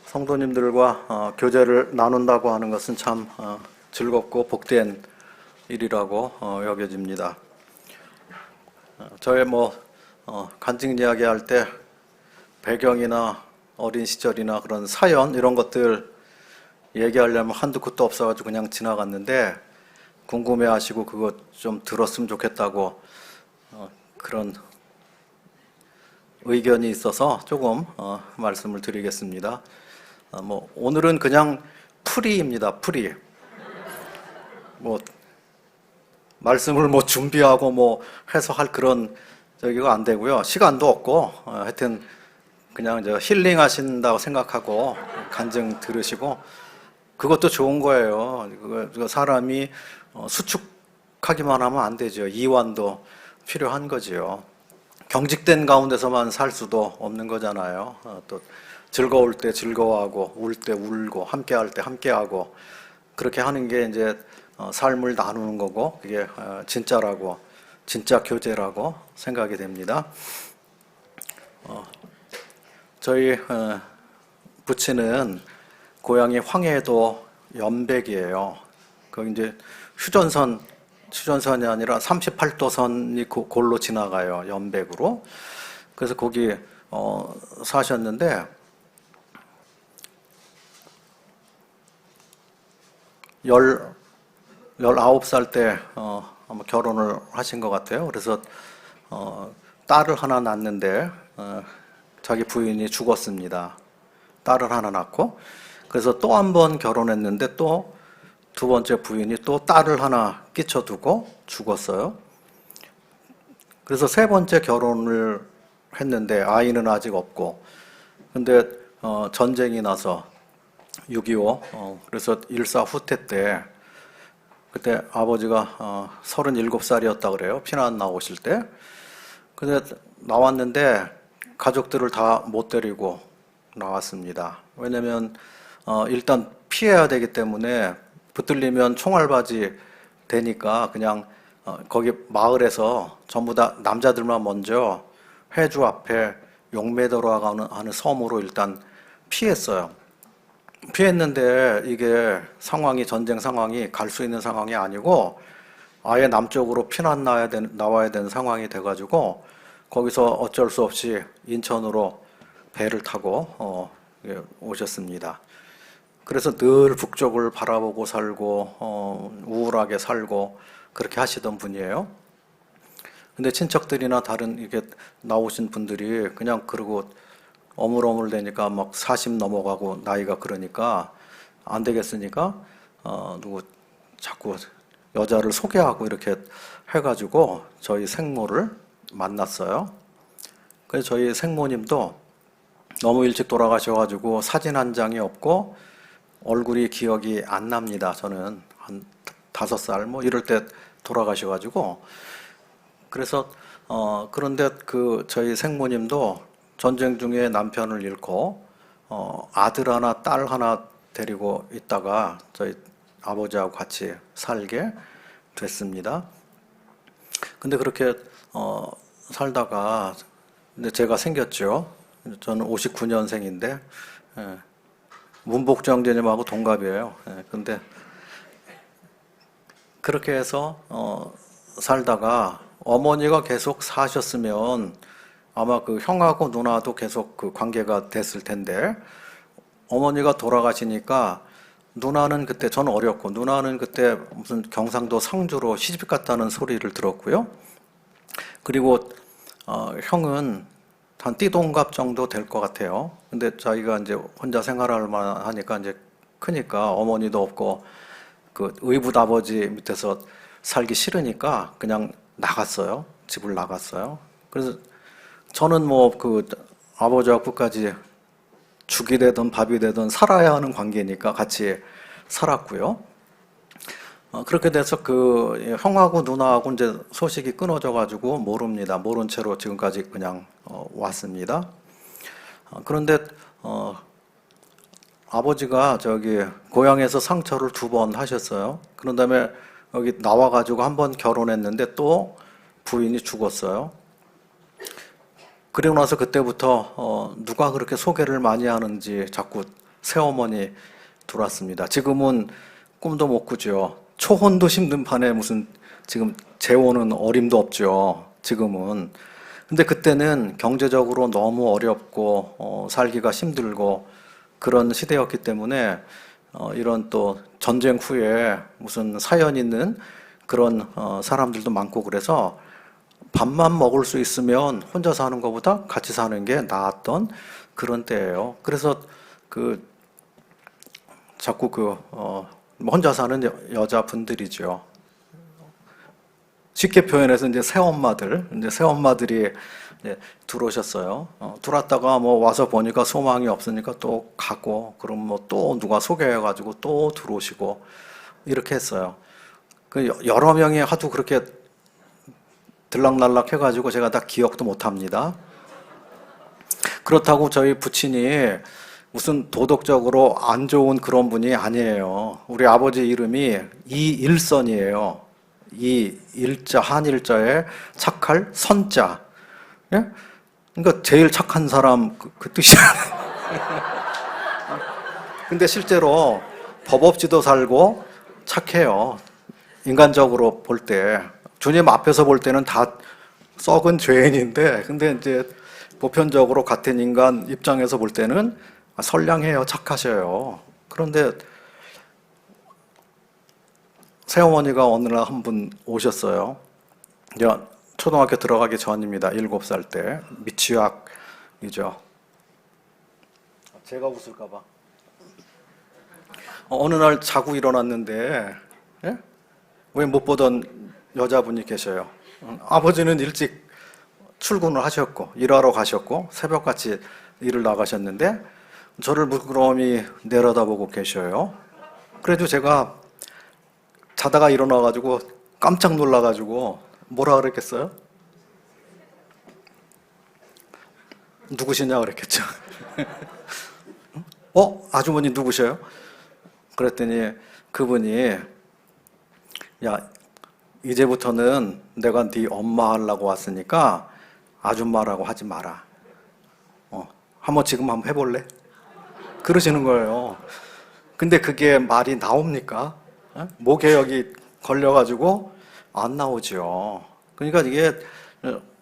성도님들과 교제를 나눈다고 하는 것은 참 즐겁고 복된 일이라고 여겨집니다. 저의 간증 이야기할 때 배경이나 어린 시절이나 그런 사연 이런 것들 얘기하려면 한두 끝도 없어가지고 그냥 지나갔는데 궁금해하시고 그거 좀 들었으면 좋겠다고 그런 의견이 있어서 조금 말씀을 드리겠습니다. 오늘은 그냥 풀이입니다. 풀이. 말씀을 준비하고 해서 할 그런 저기가 안 되고요. 시간도 없고 하여튼 그냥 힐링 하신다고 생각하고 간증 들으시고 그것도 좋은 거예요. 그거 사람이 수축하기만 하면 안 되죠. 이완도 필요한 거지요. 경직된 가운데서만 살 수도 없는 거잖아요. 또 즐거울 때 즐거워하고 울 때 울고 함께할 때 함께하고 그렇게 하는 게 이제 삶을 나누는 거고 그게 진짜 교제라고 생각이 됩니다. 저희 부친은 고향이 황해도 연백이에요. 거기 이제 휴전선이 아니라 38도선이 골로 지나가요. 연백으로. 그래서 거기 사셨는데 19살 때 아마 결혼을 하신 것 같아요. 그래서 딸을 하나 낳는데 자기 부인이 죽었습니다. 딸을 하나 낳고 그래서 또 한 번 결혼했는데 또 두 번째 부인이 또 딸을 하나 끼쳐두고 죽었어요. 그래서 세 번째 결혼을 했는데 아이는 아직 없고 근데 전쟁이 나서 6.25 그래서 일사후퇴 때 그때 아버지가 37살이었다 그래요. 피난 나오실 때. 근데 나왔는데 가족들을 다 못 데리고 나왔습니다. 왜냐면 일단 피해야 되기 때문에 붙들리면 총알바지 되니까 그냥 거기 마을에서 전부 다 남자들만 먼저 회주 앞에 용매도라고 하는 섬으로 일단 피했어요. 피했는데 이게 전쟁 상황이 갈 수 있는 상황이 아니고 아예 남쪽으로 피난 나와야 되는 상황이 돼가지고 거기서 어쩔 수 없이 인천으로 배를 타고 오셨습니다. 그래서 늘 북쪽을 바라보고 살고 우울하게 살고 그렇게 하시던 분이에요. 근데 친척들이나 다른 이렇게 나오신 분들이 그냥 그러고 어물어물대니까 40 넘어가고 나이가 그러니까 안 되겠으니까 누구 자꾸 여자를 소개하고 이렇게 해가지고 저희 생모를 만났어요. 그래서 저희 생모님도 너무 일찍 돌아가셔가지고 사진 한 장이 없고 얼굴이 기억이 안 납니다. 저는 한 5살 이럴 때 돌아가셔가지고 그래서 그런데 저희 생모님도 전쟁 중에 남편을 잃고 아들 하나 딸 하나 데리고 있다가 저희 아버지하고 같이 살게 됐습니다. 근데 그렇게 살다가 근데 제가 생겼죠. 저는 59년생인데 문복장제님하고 동갑이에요. 근데 그렇게 해서 살다가 어머니가 계속 사셨으면 아마 형하고 누나도 계속 관계가 됐을 텐데 어머니가 돌아가시니까 누나는 그때 저는 어렸고 누나는 그때 무슨 경상도 상주로 시집 갔다는 소리를 들었고요. 그리고 형은 한 띠동갑 정도 될 것 같아요. 근데 자기가 이제 혼자 생활할 만하니까 이제 크니까 어머니도 없고 의붓 아버지 밑에서 살기 싫으니까 그냥 나갔어요. 집을 나갔어요. 그래서 저는 아버지와 끝까지 죽이 되든 밥이 되든 살아야 하는 관계니까 같이 살았고요. 그렇게 돼서 형하고 누나하고 이제 소식이 끊어져가지고 모릅니다. 모른 채로 지금까지 그냥 왔습니다. 그런데 아버지가 고향에서 상처를 2번 하셨어요. 그런 다음에 여기 나와가지고 한 번 결혼했는데 또 부인이 죽었어요. 그리고 나서 그때부터 누가 그렇게 소개를 많이 하는지 자꾸 새어머니 들어왔습니다. 지금은 꿈도 못 꾸죠. 초혼도 힘든 판에 무슨 지금 재혼은 어림도 없죠. 지금은. 근데 그때는 경제적으로 너무 어렵고 살기가 힘들고 그런 시대였기 때문에 이런 또 전쟁 후에 무슨 사연 있는 그런 사람들도 많고 그래서 밥만 먹을 수 있으면 혼자 사는 것보다 같이 사는 게 나았던 그런 때예요. 그래서 그 자꾸 혼자 사는 여자분들이죠. 쉽게 표현해서 이제 새엄마들이 이제 들어오셨어요. 들어왔다가 뭐 와서 보니까 소망이 없으니까 또 가고, 그럼 뭐 또 누가 소개해가지고 또 들어오시고 이렇게 했어요. 그 여러 명이 하도 그렇게 들락날락 해가지고 제가 다 기억도 못 합니다. 그렇다고 저희 부친이 무슨 도덕적으로 안 좋은 그런 분이 아니에요. 우리 아버지 이름이 이일선이에요. 이일자, 한일자에 착할 선자. 예? 그러니까 제일 착한 사람 그 뜻이잖아요. 근데 실제로 법 없이도 살고 착해요. 인간적으로 볼 때. 주님 앞에서 볼 때는 다 썩은 죄인인데, 근데 이제 보편적으로 같은 인간 입장에서 볼 때는 선량해요, 착하셔요. 그런데 새어머니가 어느 날 한 분 오셨어요. 이제 초등학교 들어가기 전입니다. 7살 때. 미취학이죠. 제가 웃을까봐. 어느 날 자고 일어났는데, 예? 왜 못 보던 여자분이 계셔요. 아버지는 일찍 출근을 하셨고, 일하러 가셨고, 새벽같이 일을 나가셨는데, 저를 물끄러미 내려다보고 계셔요. 그래도 제가 자다가 일어나가지고 깜짝 놀라가지고 뭐라 그랬겠어요? 누구시냐 그랬겠죠. 아주머니 누구셔요? 그랬더니 그분이 야, 이제부터는 내가 네 엄마 하려고 왔으니까 아줌마라고 하지 마라. 한번 지금 한번 해볼래? 그러시는 거예요. 근데 그게 말이 나옵니까? 모개역이 걸려가지고 안 나오죠. 그러니까 이게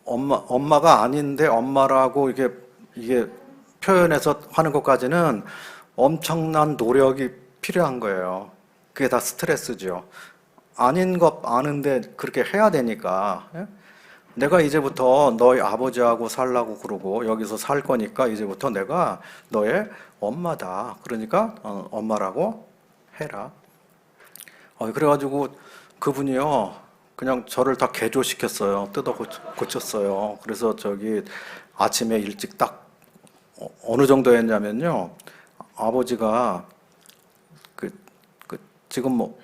엄마가 아닌데 엄마라고 이게 표현해서 하는 것까지는 엄청난 노력이 필요한 거예요. 그게 다 스트레스죠. 아닌 것 아는데 그렇게 해야 되니까. 내가 이제부터 너희 아버지하고 살라고 그러고 여기서 살 거니까 이제부터 내가 너의 엄마다. 그러니까 엄마라고 해라. 그래가지고 그분이요 그냥 저를 다 개조시켰어요. 뜯어 고쳤어요. 그래서 아침에 일찍 딱 어느 정도였냐면요, 아버지가 지금 뭐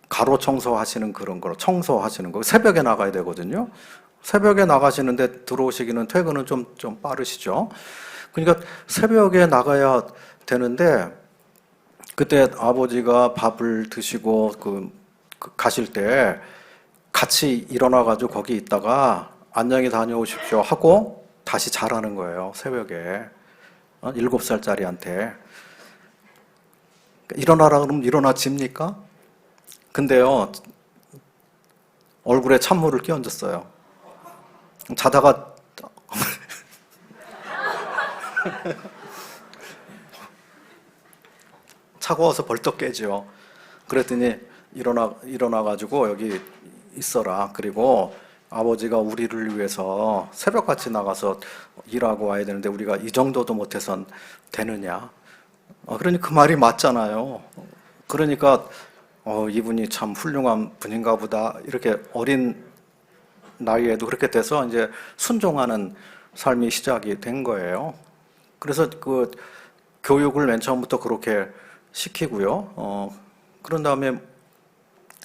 가로 청소하시는 그런 거, 청소하시는 거 새벽에 나가야 되거든요. 새벽에 나가시는데 들어오시기는 퇴근은 좀 빠르시죠. 그러니까 새벽에 나가야 되는데 그때 아버지가 밥을 드시고 가실 때 같이 일어나가지고 거기 있다가 안녕히 다녀오십시오 하고 다시 자라는 거예요. 새벽에 7살짜리한테 일어나라 그러면 일어나집니까? 근데요 얼굴에 찬물을 끼얹었어요. 자다가 차가워서 벌떡 깨죠. 그랬더니 일어나가지고 여기 있어라. 그리고 아버지가 우리를 위해서 새벽같이 나가서 일하고 와야 되는데 우리가 이 정도도 못해선 되느냐. 그러니 그 말이 맞잖아요. 그러니까 이분이 참 훌륭한 분인가 보다. 이렇게 어린 나이에도 그렇게 돼서 이제 순종하는 삶이 시작이 된 거예요. 그래서 그 교육을 맨 처음부터 그렇게 시키고요. 그런 다음에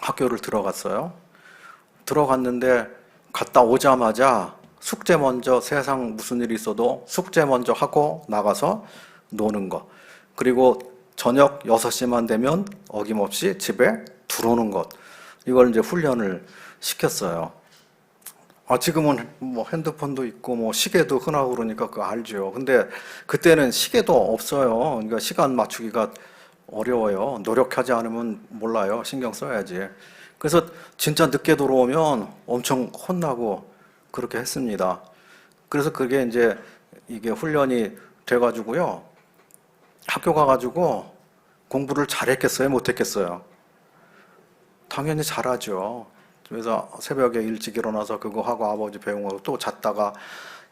학교를 들어갔어요. 들어갔는데 갔다 오자마자 숙제 먼저, 세상 무슨 일이 있어도 숙제 먼저 하고 나가서 노는 거. 그리고 저녁 6시만 되면 어김없이 집에 들어오는 것. 이걸 이제 훈련을 시켰어요. 지금은 뭐 핸드폰도 있고 뭐 시계도 흔하고 그러니까 그거 알죠. 근데 그때는 시계도 없어요. 그러니까 시간 맞추기가 어려워요. 노력하지 않으면 몰라요. 신경 써야지. 그래서 진짜 늦게 들어오면 엄청 혼나고 그렇게 했습니다. 그래서 그게 이제 이게 훈련이 돼가지고요. 학교 가가지고 공부를 잘했겠어요? 못했겠어요? 당연히 잘하죠. 그래서 새벽에 일찍 일어나서 그거 하고 아버지 배웅하고 또 잤다가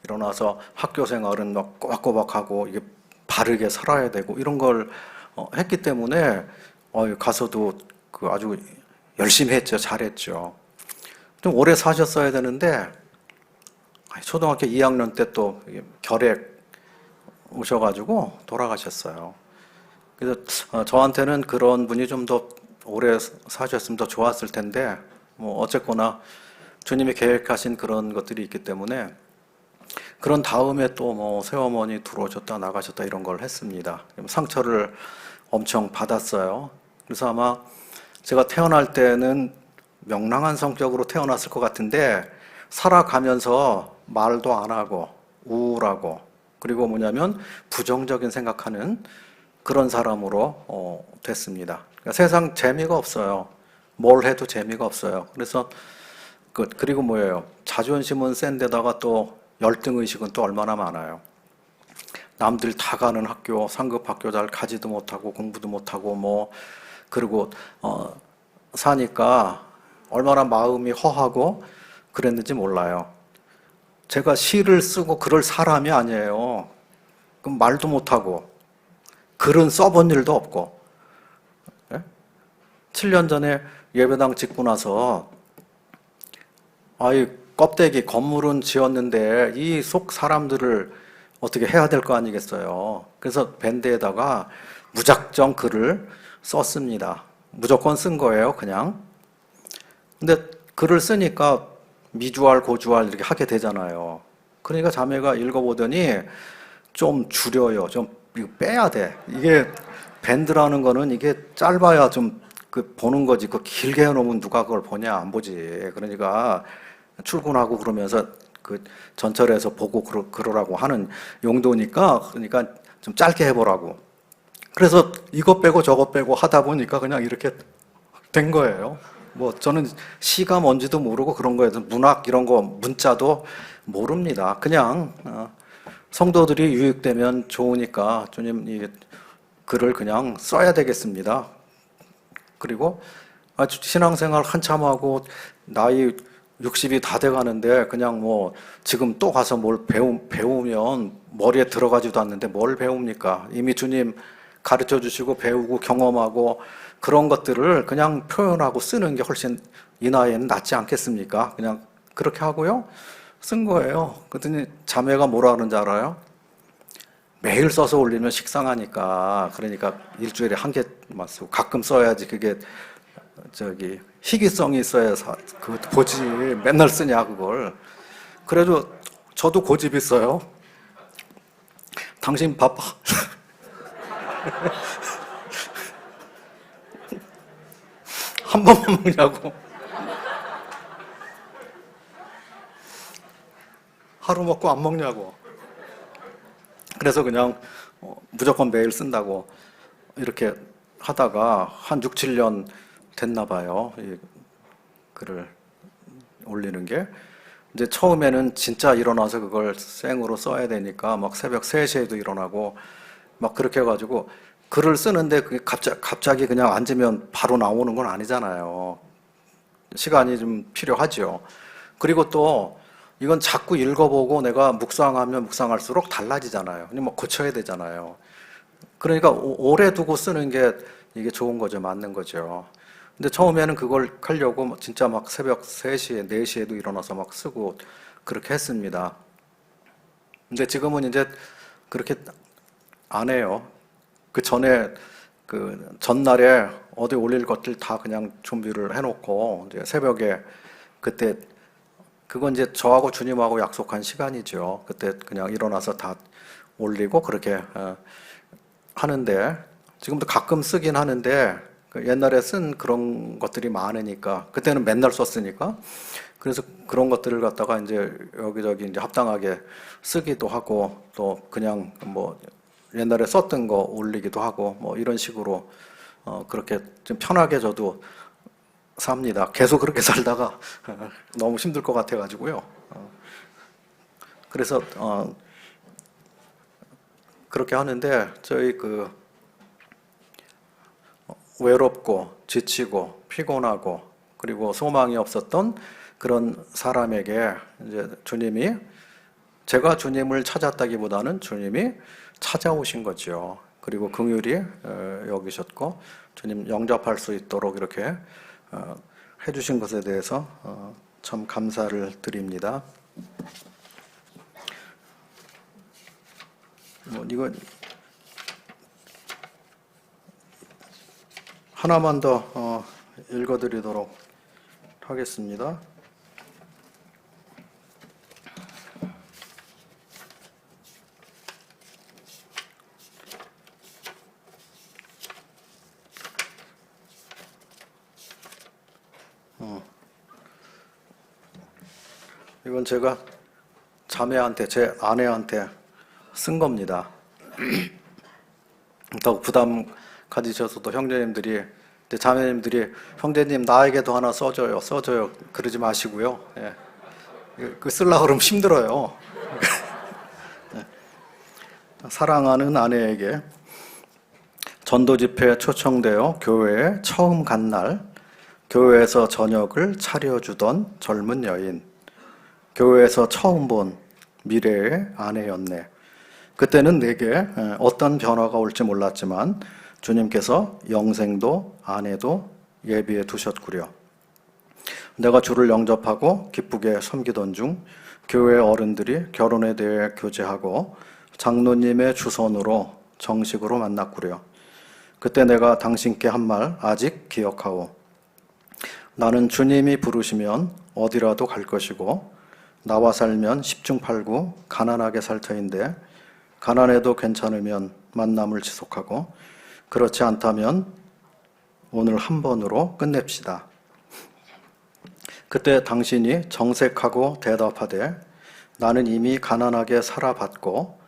일어나서 학교 생활은 막 꼬박꼬박하고 이게 바르게 살아야 되고 이런 걸 했기 때문에 가서도 그 아주 열심히 했죠. 잘했죠. 좀 오래 사셨어야 되는데 초등학교 2학년 때 또 결핵 오셔가지고 돌아가셨어요. 그래서 저한테는 그런 분이 좀 더 오래 사셨으면 더 좋았을 텐데 뭐 어쨌거나 주님이 계획하신 그런 것들이 있기 때문에 그런 다음에 또 뭐 새어머니 들어오셨다 나가셨다 이런 걸 했습니다. 상처를 엄청 받았어요. 그래서 아마 제가 태어날 때는 명랑한 성격으로 태어났을 것 같은데 살아가면서 말도 안 하고 우울하고 그리고 뭐냐면 부정적인 생각하는 그런 사람으로 됐습니다. 그러니까 세상 재미가 없어요. 뭘 해도 재미가 없어요. 그래서 그리고 뭐예요? 자존심은 센 데다가 또 열등 의식은 또 얼마나 많아요. 남들 다 가는 학교, 상급 학교 잘 가지도 못하고 공부도 못하고 뭐 그리고 사니까 얼마나 마음이 허하고 그랬는지 몰라요. 제가 시를 쓰고 그럴 사람이 아니에요. 그럼 말도 못하고 글은 써본 일도 없고 7년 전에 예배당 짓고 나서 껍데기 건물은 지었는데 이 속 사람들을 어떻게 해야 될 거 아니겠어요. 그래서 밴드에다가 무작정 글을 썼습니다. 무조건 쓴 거예요, 그냥. 근데 글을 쓰니까 미주알, 고주알 이렇게 하게 되잖아요. 그러니까 자매가 읽어보더니 좀 줄여요. 좀 이거 빼야 돼. 이게 밴드라는 거는 이게 짧아야 좀 그 보는 거지. 그 길게 해놓으면 누가 그걸 보냐 안 보지. 그러니까 출근하고 그러면서 그 전철에서 보고 그러라고 하는 용도니까 그러니까 좀 짧게 해보라고. 그래서 이것 빼고 저것 빼고 하다 보니까 그냥 이렇게 된 거예요. 뭐 저는 시가 뭔지도 모르고 그런 거에서 문학 이런 거 문자도 모릅니다. 그냥 성도들이 유익되면 좋으니까 주님 이 글을 그냥 써야 되겠습니다. 그리고 신앙생활 한참 하고 나이 60이 다 돼가는데 그냥 뭐 지금 또 가서 뭘 배우면 머리에 들어가지도 않는데 뭘 배웁니까? 이미 주님 가르쳐 주시고 배우고 경험하고 그런 것들을 그냥 표현하고 쓰는 게 훨씬 이 나이에는 낫지 않겠습니까? 그냥 그렇게 하고요. 쓴 거예요. 그랬더니 자매가 뭐라 그러는지 알아요? 매일 써서 올리면 식상하니까 그러니까 일주일에 한 개만 쓰고 가끔 써야지 그게 희귀성이 있어야 그 보지 맨날 쓰냐 그걸. 그래도 저도 고집 있어요. 당신 밥 한 번만 먹냐고. 하루 먹고 안 먹냐고. 그래서 그냥 무조건 매일 쓴다고 이렇게 하다가 한 6, 7년 됐나 봐요. 이 글을 올리는 게. 이제 처음에는 진짜 일어나서 그걸 생으로 써야 되니까 막 새벽 3시에도 일어나고 막 그렇게 해가지고 글을 쓰는데 그게 갑자기 그냥 앉으면 바로 나오는 건 아니잖아요. 시간이 좀 필요하죠. 그리고 또 이건 자꾸 읽어보고 내가 묵상하면 묵상할수록 달라지잖아요. 뭐 고쳐야 되잖아요. 그러니까 오래 두고 쓰는 게 이게 좋은 거죠. 맞는 거죠. 근데 처음에는 그걸 하려고 진짜 막 새벽 3시에, 4시에도 일어나서 막 쓰고 그렇게 했습니다. 근데 지금은 이제 그렇게 안 해요. 그 전에 그 전날에 어디 올릴 것들 다 그냥 준비를 해놓고 이제 새벽에 그때 그건 이제 저하고 주님하고 약속한 시간이죠. 그때 그냥 일어나서 다 올리고 그렇게 하는데 지금도 가끔 쓰긴 하는데 옛날에 쓴 그런 것들이 많으니까 그때는 맨날 썼으니까 그래서 그런 것들을 갖다가 이제 여기저기 이제 합당하게 쓰기도 하고 또 그냥 뭐 옛날에 썼던 거 올리기도 하고 뭐 이런 식으로 그렇게 좀 편하게 저도 삽니다. 계속 그렇게 살다가 너무 힘들 것 같아가지고요. 그래서 그렇게 하는데 저희 그 외롭고 지치고 피곤하고 그리고 소망이 없었던 그런 사람에게 이제 주님이 제가 주님을 찾았다기보다는 주님이 찾아오신 거죠. 그리고 긍휼히 여기셨고 주님 영접할 수 있도록 이렇게 해주신 것에 대해서 참 감사를 드립니다. 뭐 이거 하나만 더 읽어드리도록 하겠습니다. 이건 제가 자매한테, 제 아내한테 쓴 겁니다. 더 부담 가지셔서도 형제님들이, 자매님들이 형제님 나에게도 하나 써줘요, 써줘요 그러지 마시고요. 예. 그 쓰려고 그러면 힘들어요. 사랑하는 아내에게 전도 집회에 초청되어 교회에 처음 간 날 교회에서 저녁을 차려주던 젊은 여인, 교회에서 처음 본 미래의 아내였네. 그때는 내게 어떤 변화가 올지 몰랐지만 주님께서 영생도 아내도 예비해 두셨구려. 내가 주를 영접하고 기쁘게 섬기던 중 교회 어른들이 결혼에 대해 교제하고 장로님의 주선으로 정식으로 만났구려. 그때 내가 당신께 한 말 아직 기억하오. 나는 주님이 부르시면 어디라도 갈 것이고 나와 살면 10중 8구 가난하게 살 터인데 가난해도 괜찮으면 만남을 지속하고 그렇지 않다면 오늘 한 번으로 끝냅시다. 그때 당신이 정색하고 대답하되 나는 이미 가난하게 살아봤고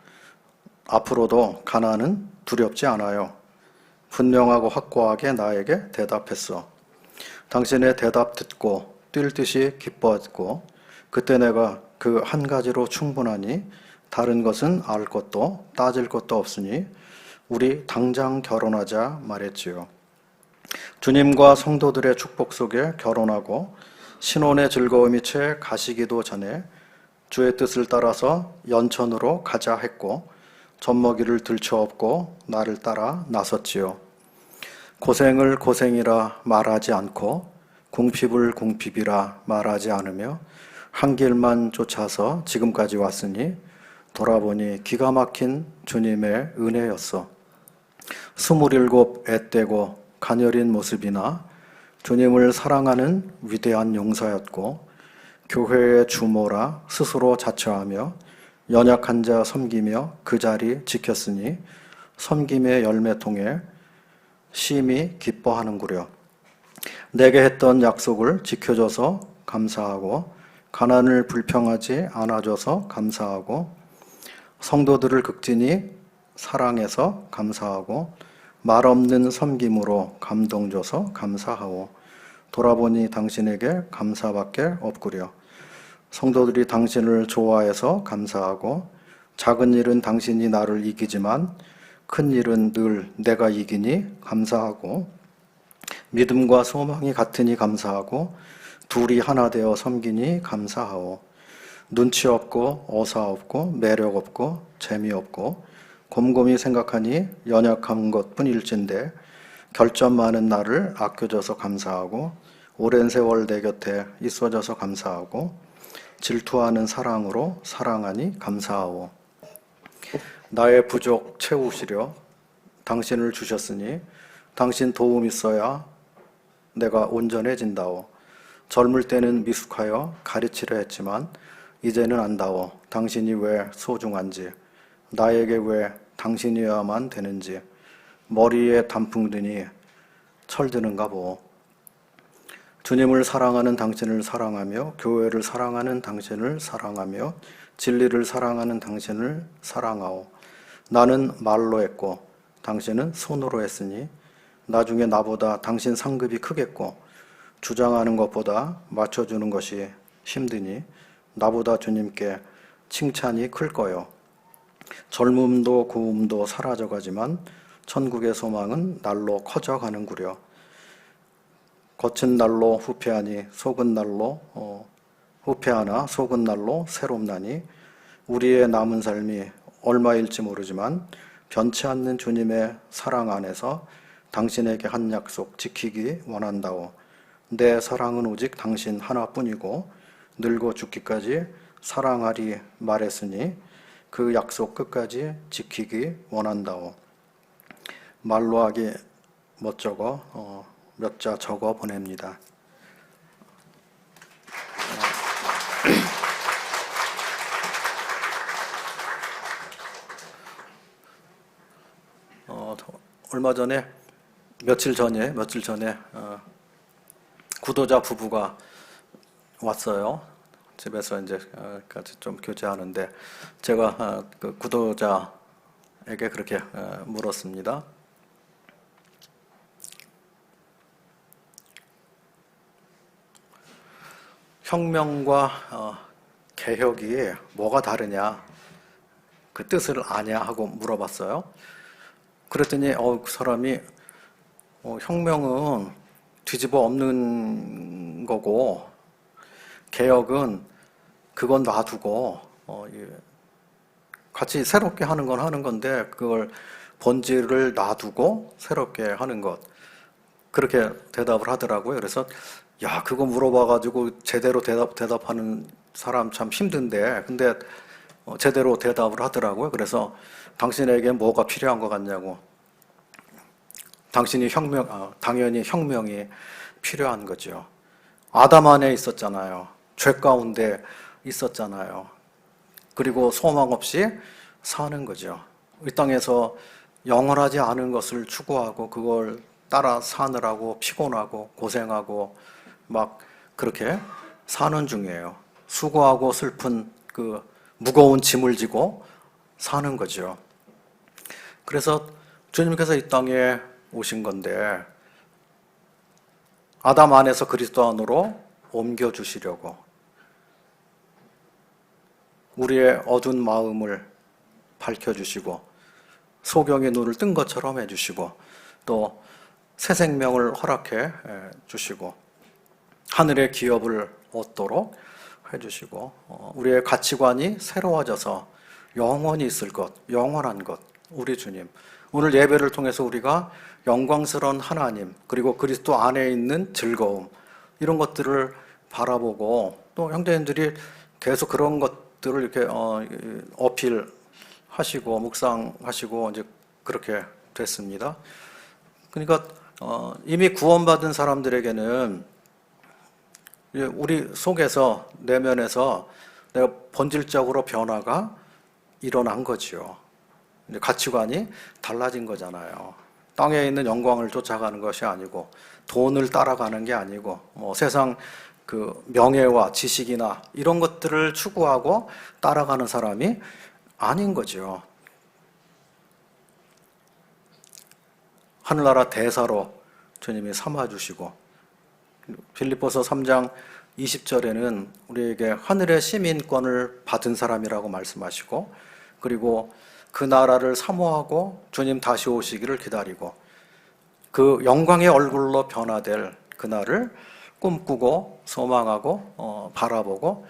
앞으로도 가난은 두렵지 않아요. 분명하고 확고하게 나에게 대답했어. 당신의 대답 듣고 뛸 듯이 기뻐했고 그때 내가 그 한 가지로 충분하니 다른 것은 알 것도 따질 것도 없으니 우리 당장 결혼하자 말했지요. 주님과 성도들의 축복 속에 결혼하고 신혼의 즐거움이 채 가시기도 전에 주의 뜻을 따라서 연천으로 가자 했고 젖먹이를 들쳐업고 나를 따라 나섰지요. 고생을 고생이라 말하지 않고 궁핍을 궁핍이라 말하지 않으며 한 길만 쫓아서 지금까지 왔으니 돌아보니 기가 막힌 주님의 은혜였어. 27 앳되고 가녀린 모습이나 주님을 사랑하는 위대한 용사였고 교회의 주모라 스스로 자처하며 연약한 자 섬기며 그 자리 지켰으니 섬김의 열매통에 심히 기뻐하는구려. 내게 했던 약속을 지켜줘서 감사하고 가난을 불평하지 않아줘서 감사하고 성도들을 극진히 사랑해서 감사하고 말 없는 섬김으로 감동줘서 감사하오. 돌아보니 당신에게 감사밖에 없구려. 성도들이 당신을 좋아해서 감사하고 작은 일은 당신이 나를 이기지만 큰 일은 늘 내가 이기니 감사하고 믿음과 소망이 같으니 감사하고 둘이 하나 되어 섬기니 감사하오. 눈치 없고 어사 없고 매력 없고 재미없고 곰곰이 생각하니 연약한 것뿐일진데 결점 많은 나를 아껴줘서 감사하고 오랜 세월 내 곁에 있어줘서 감사하고 질투하는 사랑으로 사랑하니 감사하오. 나의 부족 채우시려 당신을 주셨으니 당신 도움 있어야 내가 온전해진다오. 젊을 때는 미숙하여 가르치려 했지만 이제는 안다오. 당신이 왜 소중한지 나에게 왜 당신이어야만 되는지 머리에 단풍 드니 철드는가 보. 주님을 사랑하는 당신을 사랑하며 교회를 사랑하는 당신을 사랑하며 진리를 사랑하는 당신을 사랑하오. 나는 말로 했고 당신은 손으로 했으니 나중에 나보다 당신 상급이 크겠고 주장하는 것보다 맞춰주는 것이 힘드니 나보다 주님께 칭찬이 클 거요. 젊음도 고움도 사라져가지만 천국의 소망은 날로 커져가는구려. 겉은 날로 후패하니 속은 날로 후패하나 속은 날로 새롭나니 우리의 남은 삶이 얼마일지 모르지만 변치 않는 주님의 사랑 안에서 당신에게 한 약속 지키기 원한다오. 내 사랑은 오직 당신 하나뿐이고 늙어 죽기까지 사랑하리 말했으니 그 약속 끝까지 지키기 원한다오. 말로 하기 멋쩍어 몇 자 적어 보냅니다. 얼마 전에 며칠 전에 구도자 부부가 왔어요. 집에서 이제 같이 좀 교제하는데 제가 그 구도자에게 그렇게 물었습니다. 혁명과 개혁이 뭐가 다르냐, 그 뜻을 아냐 하고 물어봤어요. 그랬더니 그 사람이 혁명은 뒤집어 엎는 거고 개혁은 그건 놔두고 같이 새롭게 하는 건 하는 건데 그걸 본질을 놔두고 새롭게 하는 것, 그렇게 대답을 하더라고요. 그래서 야, 그거 물어봐가지고 제대로 대답하는 사람 참 힘든데, 근데 제대로 대답을 하더라고요. 그래서 당신에게 뭐가 필요한 것 같냐고. 당신이 당연히 혁명이 필요한 거죠. 아담 안에 있었잖아요. 죄 가운데 있었잖아요. 그리고 소망 없이 사는 거죠. 이 땅에서 영원하지 않은 것을 추구하고 그걸 따라 사느라고 피곤하고 고생하고 막 그렇게 사는 중이에요. 수고하고 슬픈 그 무거운 짐을 지고 사는 거죠. 그래서 주님께서 이 땅에 오신 건데 아담 안에서 그리스도 안으로 옮겨주시려고 우리의 어두운 마음을 밝혀주시고 소경의 눈을 뜬 것처럼 해주시고 또 새 생명을 허락해 주시고 하늘의 기업을 얻도록 해주시고 우리의 가치관이 새로워져서 영원히 있을 것, 영원한 것, 우리 주님. 오늘 예배를 통해서 우리가 영광스러운 하나님 그리고 그리스도 안에 있는 즐거움 이런 것들을 바라보고 또 형제님들이 계속 그런 것들을 이렇게 어필하시고 묵상하시고 이제 그렇게 됐습니다. 그러니까 이미 구원받은 사람들에게는 우리 속에서 내면에서 내가 본질적으로 변화가 일어난 거지요. 가치관이 달라진 거잖아요. 땅에 있는 영광을 쫓아가는 것이 아니고 돈을 따라가는 게 아니고 세상 그 명예와 지식이나 이런 것들을 추구하고 따라가는 사람이 아닌 거죠. 하늘나라 대사로 주님이 삼아주시고 빌립보서 3장 20절에는 우리에게 하늘의 시민권을 받은 사람이라고 말씀하시고 그리고 그 나라를 사모하고 주님 다시 오시기를 기다리고 그 영광의 얼굴로 변화될 그날을 꿈꾸고 소망하고 바라보고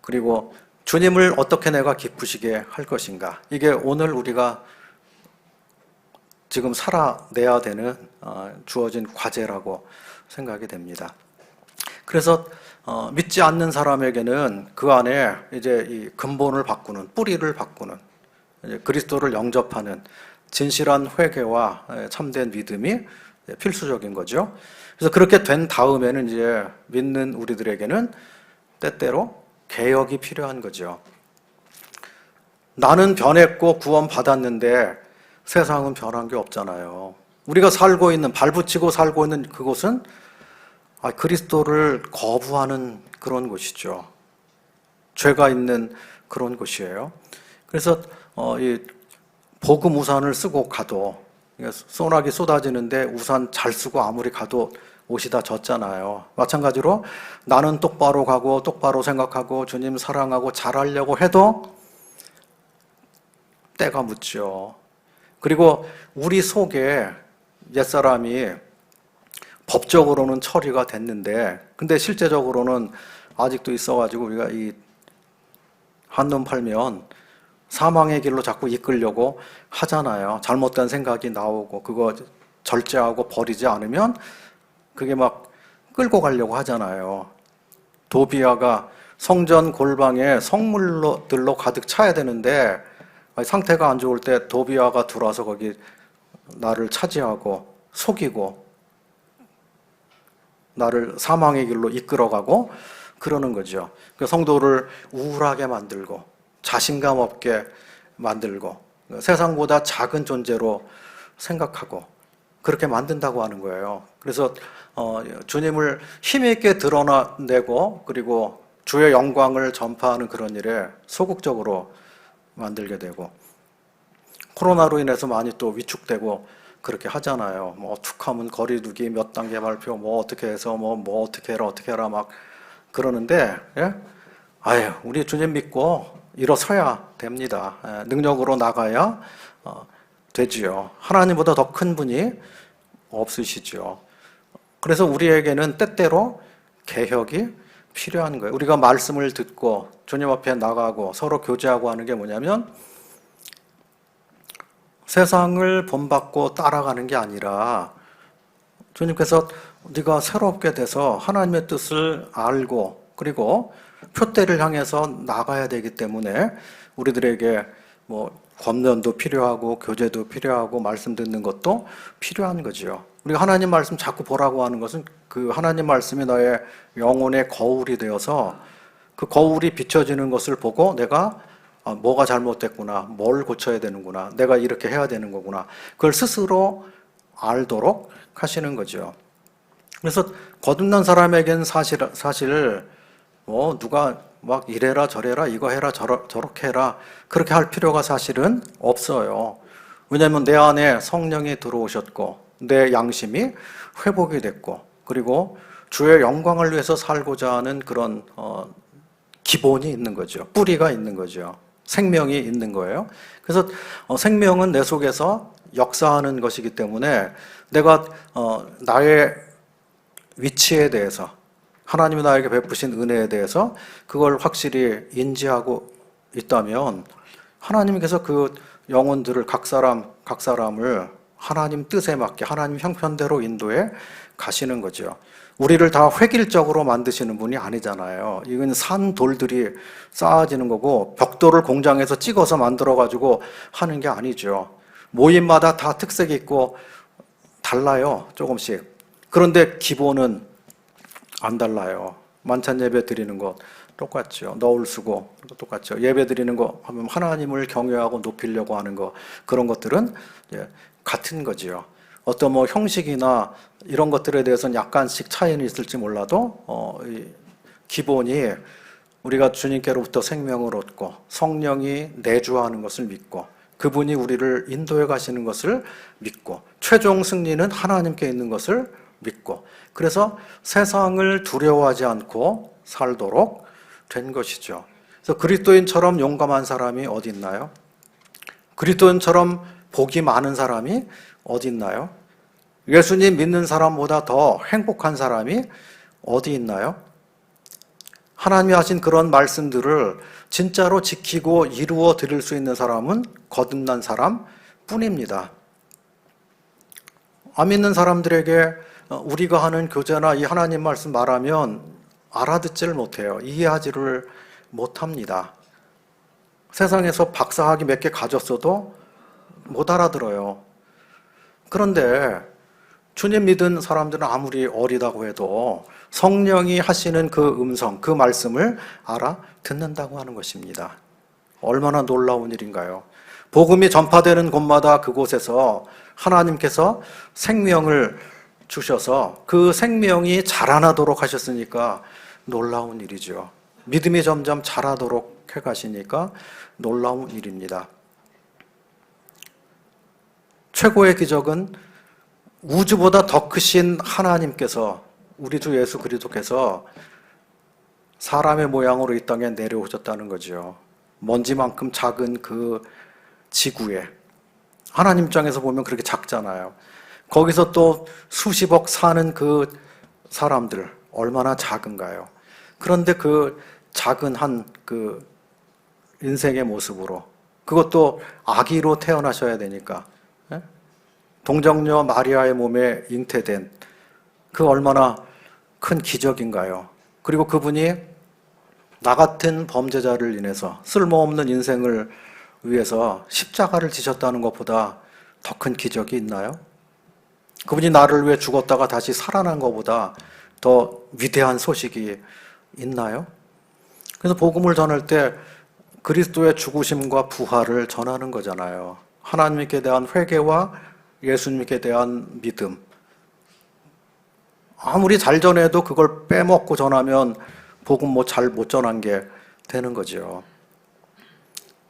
그리고 주님을 어떻게 내가 기쁘시게 할 것인가, 이게 오늘 우리가 지금 살아내야 되는 주어진 과제라고 생각이 됩니다. 그래서 믿지 않는 사람에게는 그 안에 이제 이 근본을 바꾸는, 뿌리를 바꾸는, 이제 그리스도를 영접하는 진실한 회개와 참된 믿음이 필수적인 거죠. 그래서 그렇게 된 다음에는 이제 믿는 우리들에게는 때때로 개혁이 필요한 거죠. 나는 변했고 구원 받았는데 세상은 변한 게 없잖아요. 우리가 살고 있는, 발붙이고 살고 있는 그곳은 그리스도를 거부하는 그런 곳이죠. 죄가 있는 그런 곳이에요. 그래서 이 복음 우산을 쓰고 가도 소나기 쏟아지는데 우산 잘 쓰고 아무리 가도 옷이 다 젖잖아요. 마찬가지로 나는 똑바로 가고 똑바로 생각하고 주님 사랑하고 잘하려고 해도 때가 묻죠. 그리고 우리 속에 옛사람이 법적으로는 처리가 됐는데 근데 실제적으로는 아직도 있어가지고 우리가 이 한눈 팔면 사망의 길로 자꾸 이끌려고 하잖아요. 잘못된 생각이 나오고 그거 절제하고 버리지 않으면 그게 막 끌고 가려고 하잖아요. 도비아가 성전 골방에 성물들로 가득 차야 되는데 상태가 안 좋을 때 도비아가 들어와서 거기 나를 차지하고 속이고 나를 사망의 길로 이끌어가고 그러는 거죠. 그 성도를 우울하게 만들고 자신감 없게 만들고 세상보다 작은 존재로 생각하고 그렇게 만든다고 하는 거예요. 그래서 주님을 힘있게 드러내고 그리고 주의 영광을 전파하는 그런 일에 소극적으로 만들게 되고 코로나로 인해서 많이 또 위축되고 그렇게 하잖아요. 뭐 툭하면 거리두기 몇 단계 발표 뭐 어떻게 해서 뭐 어떻게 해라 막 그러는데 예? 아유 우리 주님 믿고 일어서야 됩니다. 예, 능력으로 나가야 되지요. 하나님보다 더 큰 분이 없으시죠. 그래서 우리에게는 때때로 개혁이 필요한 거예요. 우리가 말씀을 듣고 주님 앞에 나가고 서로 교제하고 하는 게 뭐냐면 세상을 본받고 따라가는 게 아니라 주님께서 네가 새롭게 돼서 하나님의 뜻을 알고 그리고 표대를 향해서 나가야 되기 때문에 우리들에게 뭐 권면도 필요하고 교제도 필요하고 말씀 듣는 것도 필요한 거죠. 우리가 하나님 말씀 자꾸 보라고 하는 것은 그 하나님 말씀이 나의 영혼의 거울이 되어서 그 거울이 비춰지는 것을 보고 내가 뭐가 잘못됐구나, 뭘 고쳐야 되는구나, 내가 이렇게 해야 되는 거구나, 그걸 스스로 알도록 하시는 거죠. 그래서 거듭난 사람에겐 사실 뭐 누가 막 이래라 저래라 이거 해라 저렇게 해라 그렇게 할 필요가 사실은 없어요. 왜냐하면 내 안에 성령이 들어오셨고 내 양심이 회복이 됐고 그리고 주의 영광을 위해서 살고자 하는 그런 기본이 있는 거죠. 뿌리가 있는 거죠. 생명이 있는 거예요. 그래서 생명은 내 속에서 역사하는 것이기 때문에 내가 나의 위치에 대해서 하나님이 나에게 베푸신 은혜에 대해서 그걸 확실히 인지하고 있다면 하나님께서 그 영혼들을 각 사람을 하나님 뜻에 맞게 하나님 형편대로 인도해 가시는 거죠. 우리를 다 획일적으로 만드시는 분이 아니잖아요. 이건 산 돌들이 쌓아지는 거고 벽돌을 공장에서 찍어서 만들어가지고 하는 게 아니죠. 모임마다 다 특색이 있고 달라요. 조금씩. 그런데 기본은 안 달라요. 만찬 예배 드리는 거 똑같죠. 너울 쓰고 똑같죠. 예배 드리는 거 하면 하나님을 경외하고 높이려고 하는 거 그런 것들은 같은 거지요. 어떤 뭐 형식이나 이런 것들에 대해서는 약간씩 차이는 있을지 몰라도 이 기본이 우리가 주님께로부터 생명을 얻고 성령이 내주하는 것을 믿고 그분이 우리를 인도해 가시는 것을 믿고 최종 승리는 하나님께 있는 것을 믿고 그래서 세상을 두려워하지 않고 살도록 된 것이죠. 그래서 그리스도인처럼 용감한 사람이 어디 있나요? 그리스도인처럼 복이 많은 사람이 어디 있나요? 예수님 믿는 사람보다 더 행복한 사람이 어디 있나요? 하나님이 하신 그런 말씀들을 진짜로 지키고 이루어 드릴 수 있는 사람은 거듭난 사람 뿐입니다. 안 믿는 사람들에게 우리가 하는 교제나 이 하나님 말씀 말하면 알아듣지를 못해요. 이해하지를 못합니다. 세상에서 박사학위 몇 개 가졌어도 못 알아들어요. 그런데 주님 믿은 사람들은 아무리 어리다고 해도 성령이 하시는 그 음성, 그 말씀을 알아듣는다고 하는 것입니다. 얼마나 놀라운 일인가요? 복음이 전파되는 곳마다 그곳에서 하나님께서 생명을 주셔서 그 생명이 자라나도록 하셨으니까 놀라운 일이죠. 믿음이 점점 자라도록 해가시니까 놀라운 일입니다. 최고의 기적은 우주보다 더 크신 하나님께서, 우리 주 예수 그리스도께서 사람의 모양으로 이 땅에 내려오셨다는 거죠. 먼지만큼 작은 그 지구에, 하나님 입장에서 보면 그렇게 작잖아요. 거기서 또 수십억 사는 그 사람들 얼마나 작은가요? 그런데 그 작은 한 그 인생의 모습으로, 그것도 아기로 태어나셔야 되니까, 동정녀 마리아의 몸에 잉태된 그 얼마나 큰 기적인가요? 그리고 그분이 나 같은 범죄자를 인해서 쓸모없는 인생을 위해서 십자가를 지셨다는 것보다 더 큰 기적이 있나요? 그분이 나를 위해 죽었다가 다시 살아난 것보다 더 위대한 소식이 있나요? 그래서 복음을 전할 때 그리스도의 죽으심과 부활을 전하는 거잖아요. 하나님께 대한 회개와 예수님께 대한 믿음. 아무리 잘 전해도 그걸 빼먹고 전하면 복음 뭐 잘 못 전한 게 되는 거죠.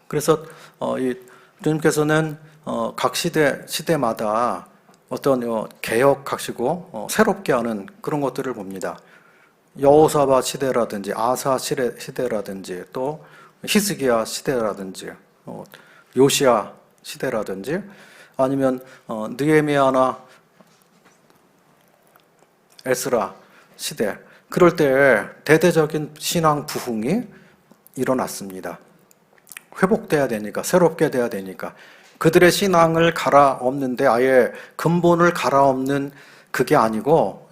그래서 이 주님께서는 각 시대마다 어떤 개혁하시고 새롭게 하는 그런 것들을 봅니다. 여호사밧 시대라든지 아사 시대라든지 또 히스기야 시대라든지 요시야 시대라든지 아니면 느헤미야나 에스라 시대, 그럴 때 대대적인 신앙 부흥이 일어났습니다. 회복돼야 되니까, 새롭게 돼야 되니까. 그들의 신앙을 갈아엎는데 아예 근본을 갈아엎는 그게 아니고,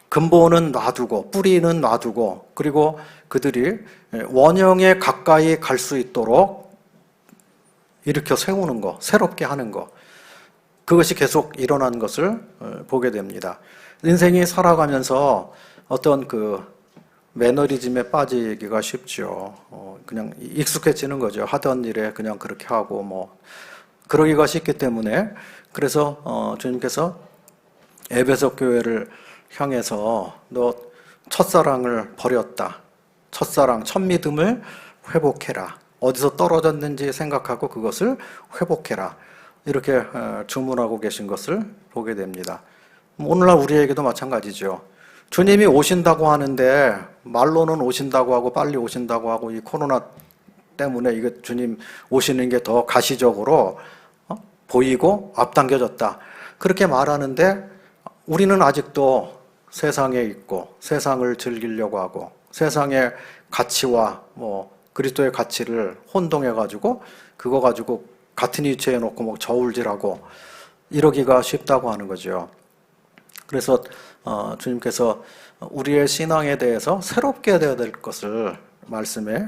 근본은 놔두고 뿌리는 놔두고, 그리고 그들이 원형에 가까이 갈 수 있도록 일으켜 세우는 거, 새롭게 하는 거, 그것이 계속 일어난 것을 보게 됩니다. 인생이 살아가면서 어떤 그 매너리즘에 빠지기가 쉽죠. 그냥 익숙해지는 거죠. 하던 일에 그냥 그렇게 하고 뭐 그러기가 쉽기 때문에, 그래서 주님께서 에베소 교회를 향해서 너 첫사랑을 버렸다. 첫사랑, 첫 믿음을 회복해라. 어디서 떨어졌는지 생각하고 그것을 회복해라. 이렇게 주문하고 계신 것을 보게 됩니다. 오늘날 우리에게도 마찬가지죠. 주님이 오신다고 하는데 말로는 오신다고 하고 빨리 오신다고 하고 이 코로나 때문에 이게 주님 오시는 게 더 가시적으로 보이고 앞당겨졌다. 그렇게 말하는데 우리는 아직도 세상에 있고 세상을 즐기려고 하고 세상의 가치와 뭐 그리스도의 가치를 혼동해가지고 그거 가지고 같은 위치에 놓고 뭐 저울질하고 이러기가 쉽다고 하는 거죠. 그래서 주님께서 우리의 신앙에 대해서 새롭게 되어야 될 것을 말씀해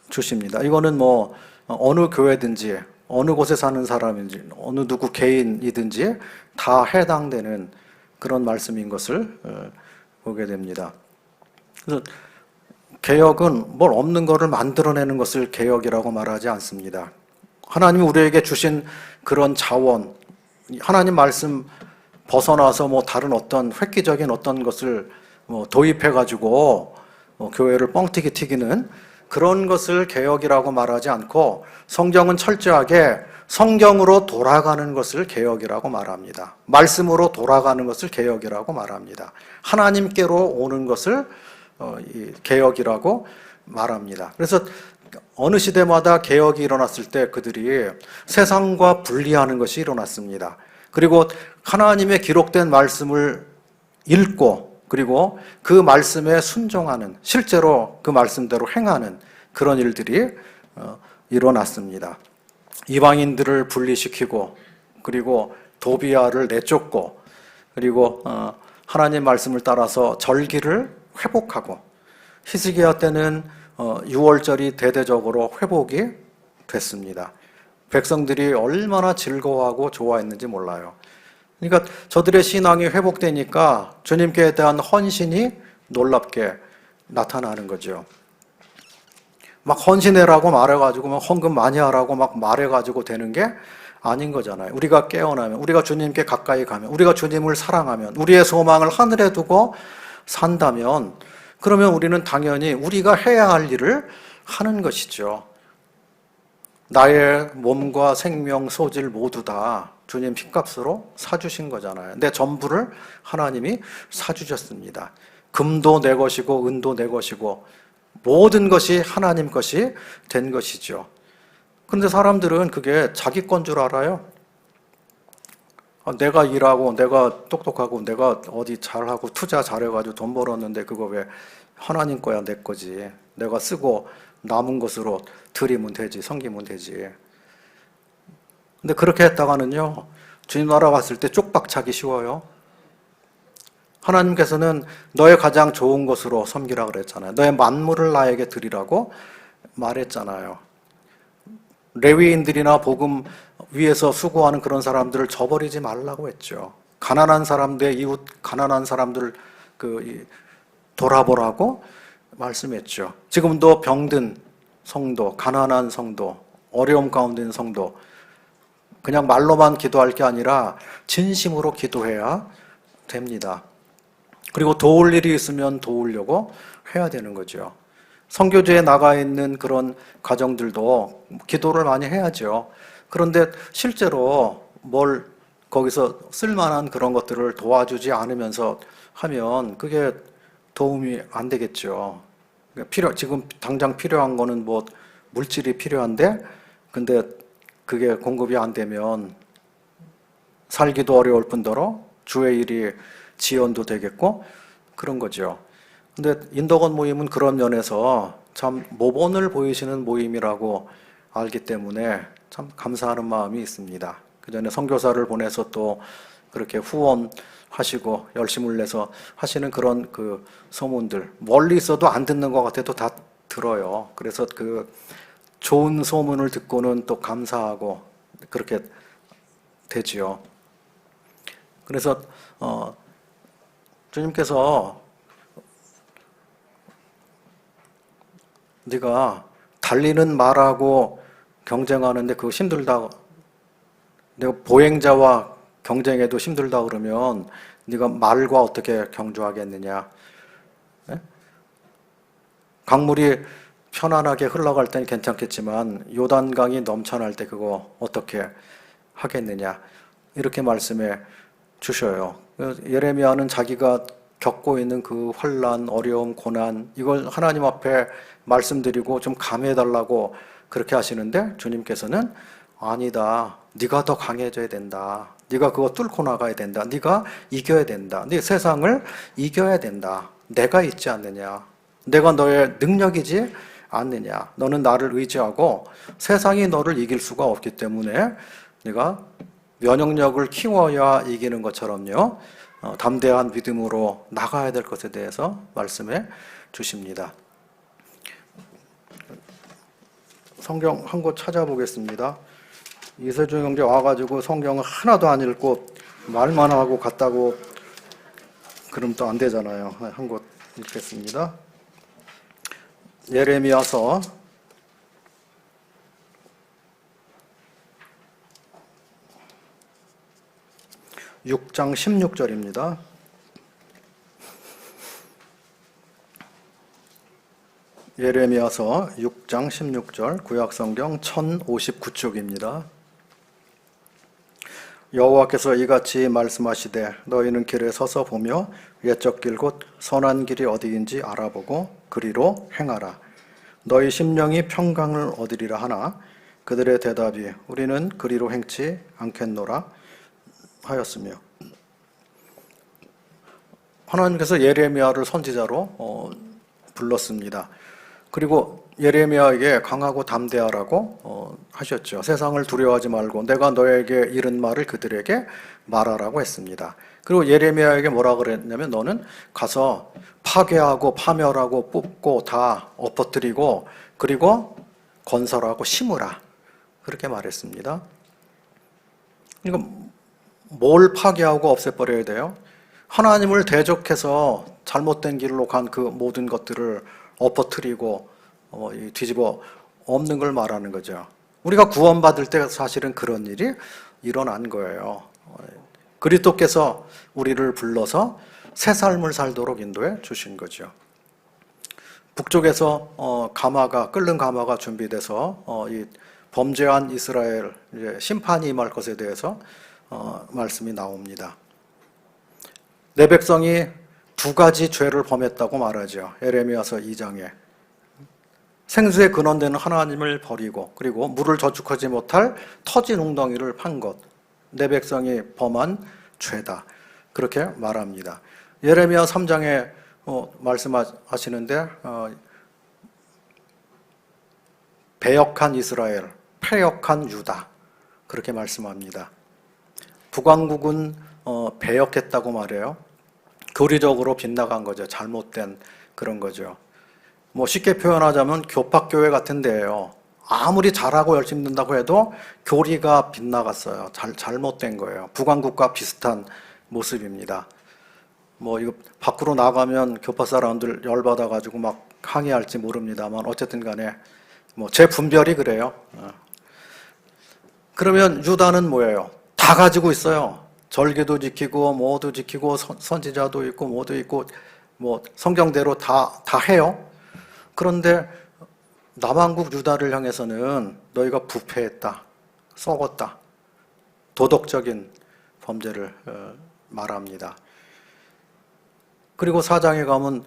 주십니다. 이거는 뭐 어느 교회든지 어느 곳에 사는 사람인지 어느 누구 개인이든지 다 해당되는 그런 말씀인 것을 보게 됩니다. 그래서 개혁은 뭘 없는 것을 만들어내는 것을 개혁이라고 말하지 않습니다. 하나님이 우리에게 주신 그런 자원, 하나님 말씀 벗어나서 뭐 다른 어떤 획기적인 어떤 것을 뭐 도입해가지고 교회를 뻥튀기 튀기는 그런 것을 개혁이라고 말하지 않고 성경은 철저하게 성경으로 돌아가는 것을 개혁이라고 말합니다. 말씀으로 돌아가는 것을 개혁이라고 말합니다. 하나님께로 오는 것을 개혁이라고 말합니다. 그래서 어느 시대마다 개혁이 일어났을 때 그들이 세상과 분리하는 것이 일어났습니다. 그리고 하나님의 기록된 말씀을 읽고 그리고 그 말씀에 순종하는, 실제로 그 말씀대로 행하는 그런 일들이 일어났습니다. 이방인들을 분리시키고 그리고 도비아를 내쫓고 그리고 하나님 말씀을 따라서 절기를 회복하고, 히스기야 때는 유월절이 대대적으로 회복이 됐습니다. 백성들이 얼마나 즐거워하고 좋아했는지 몰라요. 그러니까 저들의 신앙이 회복되니까 주님께 대한 헌신이 놀랍게 나타나는 거죠. 막 헌신해라고 말해가지고 막 헌금 많이 하라고 막 말해가지고 되는 게 아닌 거잖아요. 우리가 깨어나면, 우리가 주님께 가까이 가면, 우리가 주님을 사랑하면, 우리의 소망을 하늘에 두고 산다면, 그러면 우리는 당연히 우리가 해야 할 일을 하는 것이죠. 나의 몸과 생명, 소질 모두 다 주님 핏값으로 사주신 거잖아요. 내 전부를 하나님이 사주셨습니다. 금도 내 것이고 은도 내 것이고 모든 것이 하나님 것이 된 것이죠. 그런데 사람들은 그게 자기 건 줄 알아요. 내가 일하고 내가 똑똑하고 내가 어디 잘하고 투자 잘해가지고 돈 벌었는데 그거 왜 하나님 거야, 내 거지. 내가 쓰고 남은 것으로 드리면 되지, 섬기면 되지. 근데 그렇게 했다가는요, 주님 나라 왔을 때 쪽박차기 쉬워요. 하나님께서는 너의 가장 좋은 것으로 섬기라 그랬잖아요. 너의 만물을 나에게 드리라고 말했잖아요. 레위인들이나 복음 위에서 수고하는 그런 사람들을 저버리지 말라고 했죠. 가난한 사람들, 이웃 가난한 사람들 돌아보라고 말씀했죠. 지금도 병든 성도, 가난한 성도, 어려움 가운데 있는 성도, 그냥 말로만 기도할 게 아니라 진심으로 기도해야 됩니다. 그리고 도울 일이 있으면 도우려고 해야 되는 거죠. 선교지에 나가 있는 그런 가정들도 기도를 많이 해야죠. 그런데 실제로 뭘 거기서 쓸만한 그런 것들을 도와주지 않으면서 하면 그게 도움이 안 되겠죠. 지금 당장 필요한 거는 뭐 물질이 필요한데, 근데 그게 공급이 안 되면 살기도 어려울 뿐더러 주의 일이 지연도 되겠고 그런 거죠. 근데 인덕원 모임은 그런 면에서 참 모본을 보이시는 모임이라고 알기 때문에 참 감사하는 마음이 있습니다. 그 전에 선교사를 보내서 또 그렇게 후원하시고 열심을 내서 하시는 그런 그 소문들, 멀리 있어도 안 듣는 것 같아도 다 들어요. 그래서 그 좋은 소문을 듣고는 또 감사하고 그렇게 되지요. 그래서 주님께서 네가 달리는 말하고 경쟁하는데 그거 힘들다, 내가 보행자와 경쟁해도 힘들다 그러면 네가 말과 어떻게 경주하겠느냐. 네? 강물이 편안하게 흘러갈 때는 괜찮겠지만 요단강이 넘쳐날 때 그거 어떻게 하겠느냐, 이렇게 말씀해 주셔요. 예레미야는 자기가 겪고 있는 그 환난, 어려움, 고난, 이걸 하나님 앞에 말씀드리고 좀 감해달라고 그렇게 하시는데 주님께서는 아니다, 네가 더 강해져야 된다, 네가 그거 뚫고 나가야 된다, 네가 이겨야 된다, 네 세상을 이겨야 된다, 내가 있지 않느냐, 내가 너의 능력이지 않느냐, 너는 나를 의지하고 세상이 너를 이길 수가 없기 때문에 네가 면역력을 키워야 이기는 것처럼요, 담대한 믿음으로 나가야 될 것에 대해서 말씀해 주십니다. 성경 한 곳 찾아보겠습니다. 이세준 형제 와가지고 성경을 하나도 안 읽고 말만 하고 갔다고 그러면 또 안 되잖아요. 한 곳 읽겠습니다. 예레미야서 6장 16절입니다. 예레미야서 6장 16절, 구약성경 1059쪽입니다. 여호와께서 이같이 말씀하시되 너희는 길에 서서 보며 옛적 길 곧 선한 길이 어디인지 알아보고 그리로 행하라. 너희 심령이 평강을 얻으리라 하나 그들의 대답이 우리는 그리로 행치 않겠노라 하였으며, 하나님께서 예레미야를 선지자로 불렀습니다. 그리고 예레미야에게 강하고 담대하라고 하셨죠. 세상을 두려워하지 말고 내가 너에게 이른 말을 그들에게 말하라고 했습니다. 그리고 예레미야에게 뭐라 그랬냐면 너는 가서 파괴하고 파멸하고 뽑고 다 엎어뜨리고 그리고 건설하고 심으라, 그렇게 말했습니다. 그러니까 뭘 파괴하고 없애버려야 돼요? 하나님을 대적해서 잘못된 길로 간 그 모든 것들을 엎어뜨리고 이 뒤집어 엎는 걸 말하는 거죠. 우리가 구원받을 때 사실은 그런 일이 일어난 거예요. 그리스도께서 우리를 불러서 새 삶을 살도록 인도해 주신 거죠. 북쪽에서 끓는 가마가 준비돼서 이 범죄한 이스라엘 이제 심판이 임할 것에 대해서 말씀이 나옵니다. 내 백성이 두 가지 죄를 범했다고 말하죠. 에레미야서 2장에 생수의 근원되는 하나님을 버리고 그리고 물을 저축하지 못할 터진 웅덩이를 판 것, 내 백성이 범한 죄다. 그렇게 말합니다. 예레미야 3장에 말씀하시는데 배역한 이스라엘, 패역한 유다 그렇게 말씀합니다. 북왕국은 배역했다고 말해요. 교리적으로 빗나간 거죠. 잘못된 그런 거죠. 쉽게 표현하자면 교팍교회 같은 데예요. 아무리 잘하고 열심히 듣는다고 해도 교리가 빗나갔어요. 잘못된 거예요. 북왕국과 비슷한 모습입니다. 이거 밖으로 나가면 교파 사람들 열받아가지고 막 항의할지 모릅니다만 어쨌든 간에 제 분별이 그래요. 그러면 유다는 뭐예요? 다 가지고 있어요. 절기도 지키고 뭐도 지키고 선지자도 있고 뭐도 있고 성경대로 다 해요. 그런데 남왕국 유다를 향해서는 너희가 부패했다, 썩었다, 도덕적인 범죄를 말합니다. 그리고 4장에 가면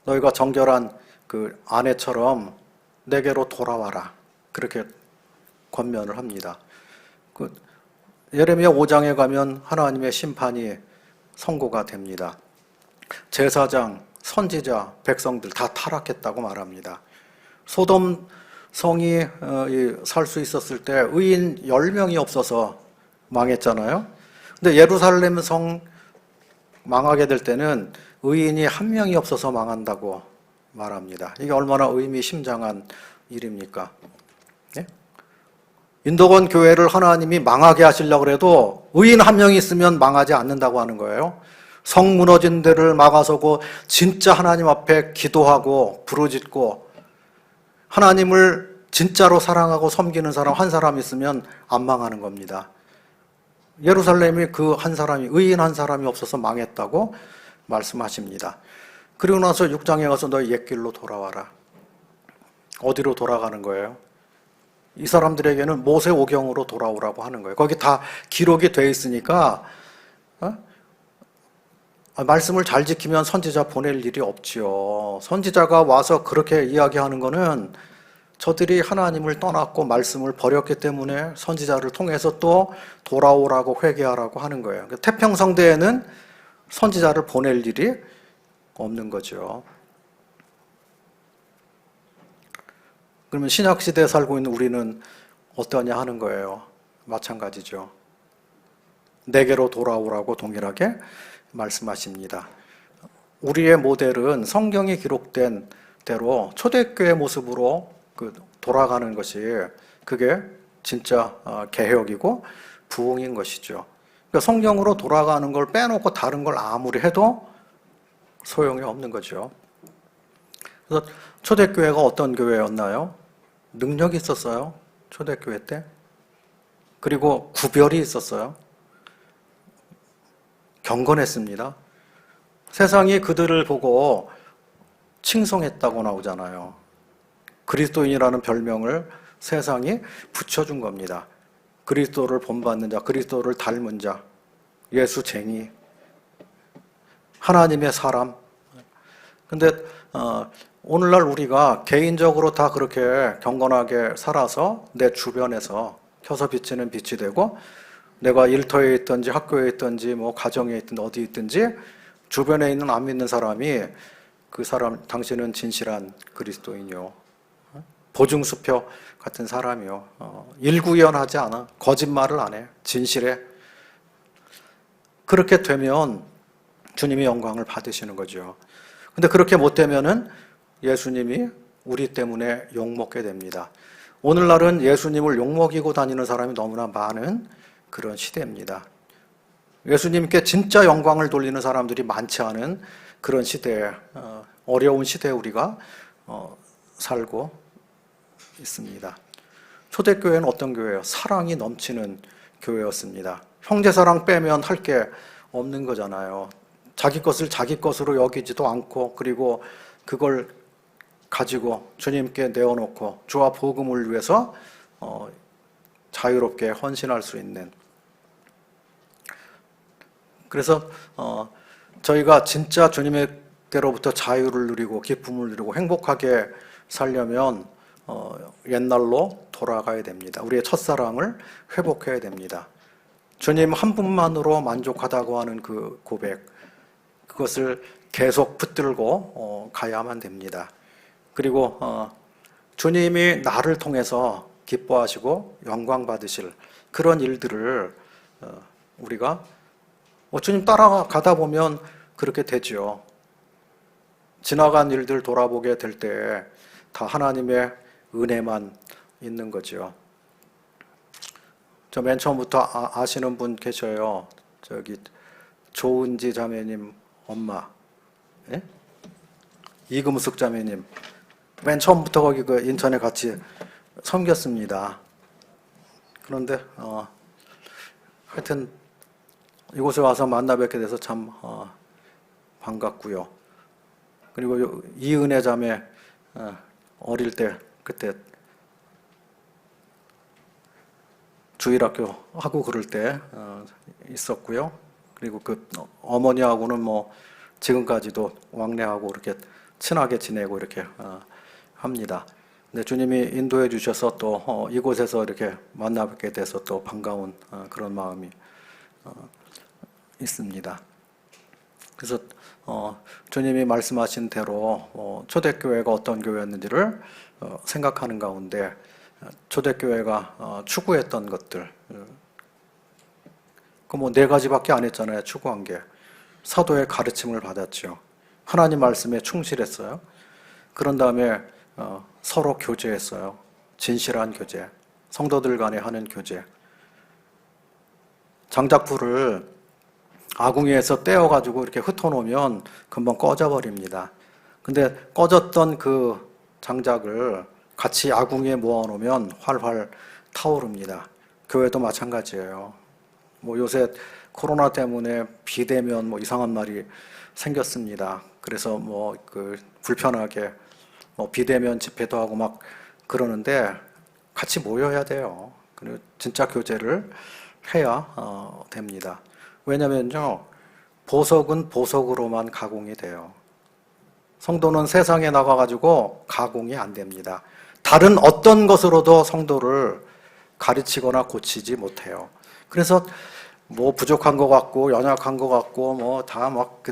너희가 정결한 그 아내처럼 내게로 돌아와라 그렇게 권면을 합니다. 예레미야 5장에 가면 하나님의 심판이 선고가 됩니다. 제사장, 선지자, 백성들 다 타락했다고 말합니다. 소돔 성이 살 수 있었을 때 의인 10명이 없어서 망했잖아요. 근데 예루살렘 성 망하게 될 때는 의인이 1명이 없어서 망한다고 말합니다. 이게 얼마나 의미심장한 일입니까? 예? 인도권 교회를 하나님이 망하게 하시려고 해도 의인 1명이 있으면 망하지 않는다고 하는 거예요. 성 무너진 데를 막아서고 진짜 하나님 앞에 기도하고 부르짖고 하나님을 진짜로 사랑하고 섬기는 사람 한 사람 있으면 안 망하는 겁니다. 예루살렘이 그 한 사람이 의인 한 사람이 없어서 망했다고 말씀하십니다. 그리고 나서 6장에 가서 너희 옛길로 돌아와라. 어디로 돌아가는 거예요? 이 사람들에게는 모세오경으로 돌아오라고 하는 거예요. 거기 다 기록이 돼 있으니까 말씀을 잘 지키면 선지자 보낼 일이 없지요. 선지자가 와서 그렇게 이야기하는 거는 저들이 하나님을 떠났고 말씀을 버렸기 때문에 선지자를 통해서 또 돌아오라고 회개하라고 하는 거예요. 태평성대에는 선지자를 보낼 일이 없는 거죠. 그러면 신약시대에 살고 있는 우리는 어떠냐 하는 거예요. 마찬가지죠. 내게로 돌아오라고 동일하게 말씀하십니다. 우리의 모델은 성경이 기록된 대로 초대교회 모습으로 돌아가는 것이 그게 진짜 개혁이고 부흥인 것이죠. 그러니까 성경으로 돌아가는 걸 빼놓고 다른 걸 아무리 해도 소용이 없는 거죠. 그래서 초대교회가 어떤 교회였나요? 능력이 있었어요. 초대교회 때. 그리고 구별이 있었어요. 경건했습니다. 세상이 그들을 보고 칭송했다고 나오잖아요. 그리스도인이라는 별명을 세상이 붙여준 겁니다. 그리스도를 본받는 자, 그리스도를 닮은 자, 예수쟁이, 하나님의 사람. 근데 오늘날 우리가 개인적으로 다 그렇게 경건하게 살아서 내 주변에서 켜서 비치는 빛이 되고 내가 일터에 있든지 학교에 있든지 가정에 있든지 어디 있든지 주변에 있는 안 믿는 사람이 그 사람 당신은 진실한 그리스도인이요. 보증수표 같은 사람이요. 일구연하지 않아. 거짓말을 안 해. 진실해. 그렇게 되면 주님이 영광을 받으시는 거죠. 근데 그렇게 못 되면은 예수님이 우리 때문에 욕먹게 됩니다. 오늘날은 예수님을 욕먹이고 다니는 사람이 너무나 많은 그런 시대입니다. 예수님께 진짜 영광을 돌리는 사람들이 많지 않은 그런 시대에 어려운 시대에 우리가 살고 있습니다. 초대교회는 어떤 교회예요? 사랑이 넘치는 교회였습니다. 형제사랑 빼면 할 게 없는 거잖아요. 자기 것을 자기 것으로 여기지도 않고, 그리고 그걸 가지고 주님께 내어놓고 주와 복음을 위해서 자유롭게 헌신할 수 있는. 그래서 저희가 진짜 주님께로부터 자유를 누리고 기쁨을 누리고 행복하게 살려면 옛날로 돌아가야 됩니다. 우리의 첫사랑을 회복해야 됩니다. 주님 한 분만으로 만족하다고 하는 그 고백, 그것을 계속 붙들고 가야만 됩니다. 그리고 주님이 나를 통해서 기뻐하시고 영광 받으실 그런 일들을 우리가 주님 따라가다 보면 그렇게 되죠. 지나간 일들 돌아보게 될 때 다 하나님의 은혜만 있는 거죠. 저 맨 처음부터 아시는 분 계셔요. 저기 조은지 자매님 엄마, 예? 이금숙 자매님. 맨 처음부터 거기 그 인천에 같이 섬겼습니다. 그런데 하여튼 이곳에 와서 만나 뵙게 돼서 참 반갑고요. 그리고 이은혜 자매 어릴 때 그때 주일학교 하고 그럴 때 있었고요. 그리고 그 어머니하고는 뭐 지금까지도 왕래하고 이렇게 친하게 지내고 이렇게 합니다. 근데 주님이 인도해 주셔서 또 이곳에서 이렇게 만나 뵙게 돼서 또 반가운 그런 마음이 있습니다. 그래서 주님이 말씀하신 대로 초대교회가 어떤 교회였는지를 생각하는 가운데 초대교회가 추구했던 것들, 그 뭐 네 가지밖에 안 했잖아요. 추구한 게 사도의 가르침을 받았죠. 하나님 말씀에 충실했어요. 그런 다음에 서로 교제했어요. 진실한 교제, 성도들 간에 하는 교제. 장작불을 아궁이에서 떼어가지고 이렇게 흩어놓으면 금방 꺼져버립니다. 근데 꺼졌던 그 장작을 같이 아궁이에 모아놓으면 활활 타오릅니다. 교회도 마찬가지예요. 뭐 요새 코로나 때문에 비대면 뭐 이상한 말이 생겼습니다. 그래서 뭐 그 불편하게 뭐 비대면 집회도 하고 막 그러는데 같이 모여야 돼요. 그리고 진짜 교제를 해야 됩니다. 왜냐면요, 보석은 보석으로만 가공이 돼요. 성도는 세상에 나가가지고 가공이 안 됩니다. 다른 어떤 것으로도 성도를 가르치거나 고치지 못해요. 그래서 뭐 부족한 것 같고 연약한 것 같고 뭐 다 막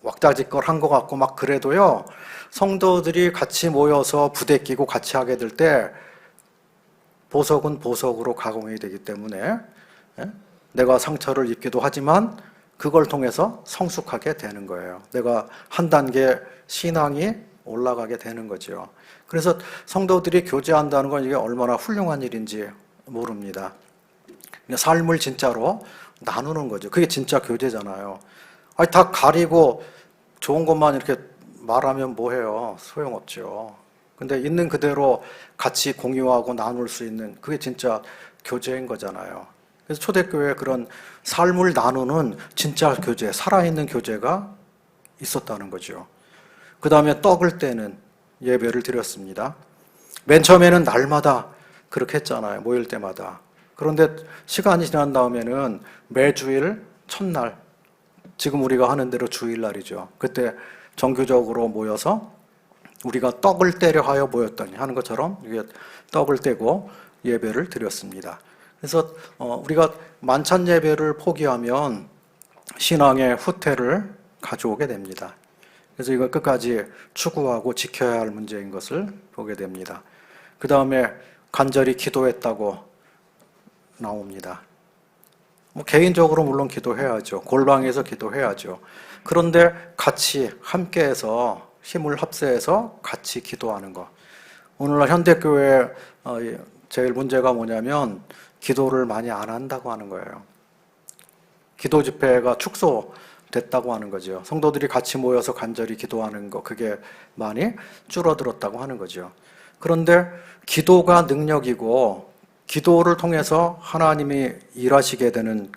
왁자지껄 한 것 같고 막 그래도요, 성도들이 같이 모여서 부대끼고 같이 하게 될 때 보석은 보석으로 가공이 되기 때문에 내가 상처를 입기도 하지만 그걸 통해서 성숙하게 되는 거예요. 내가 한 단계 신앙이 올라가게 되는 거죠. 그래서 성도들이 교제한다는 건 이게 얼마나 훌륭한 일인지 모릅니다. 삶을 진짜로 나누는 거죠. 그게 진짜 교제잖아요. 아니, 다 가리고 좋은 것만 이렇게 말하면 뭐해요? 소용없죠. 근데 있는 그대로 같이 공유하고 나눌 수 있는 그게 진짜 교제인 거잖아요. 그래서 초대교회에 그런 삶을 나누는 진짜 교제, 살아있는 교제가 있었다는 거죠. 그 다음에 떡을 떼는 예배를 드렸습니다. 맨 처음에는 날마다 그렇게 했잖아요. 모일 때마다. 그런데 시간이 지난 다음에는 매주일 첫날, 지금 우리가 하는 대로 주일날이죠. 그때 정규적으로 모여서 우리가 떡을 떼려 하여 모였더니 하는 것처럼 이게 떡을 떼고 예배를 드렸습니다. 그래서 우리가 만찬 예배를 포기하면 신앙의 후퇴를 가져오게 됩니다. 그래서 이걸 끝까지 추구하고 지켜야 할 문제인 것을 보게 됩니다. 그 다음에 간절히 기도했다고 나옵니다. 뭐 개인적으로 물론 기도해야죠. 골방에서 기도해야죠. 그런데 같이 함께해서 힘을 합세해서 같이 기도하는 것. 오늘날 현대교회 제일 문제가 뭐냐면 기도를 많이 안 한다고 하는 거예요. 기도 집회가 축소 됐다고 하는 거죠. 성도들이 같이 모여서 간절히 기도하는 거, 그게 많이 줄어들었다고 하는 거죠. 그런데 기도가 능력이고 기도를 통해서 하나님이 일하시게 되는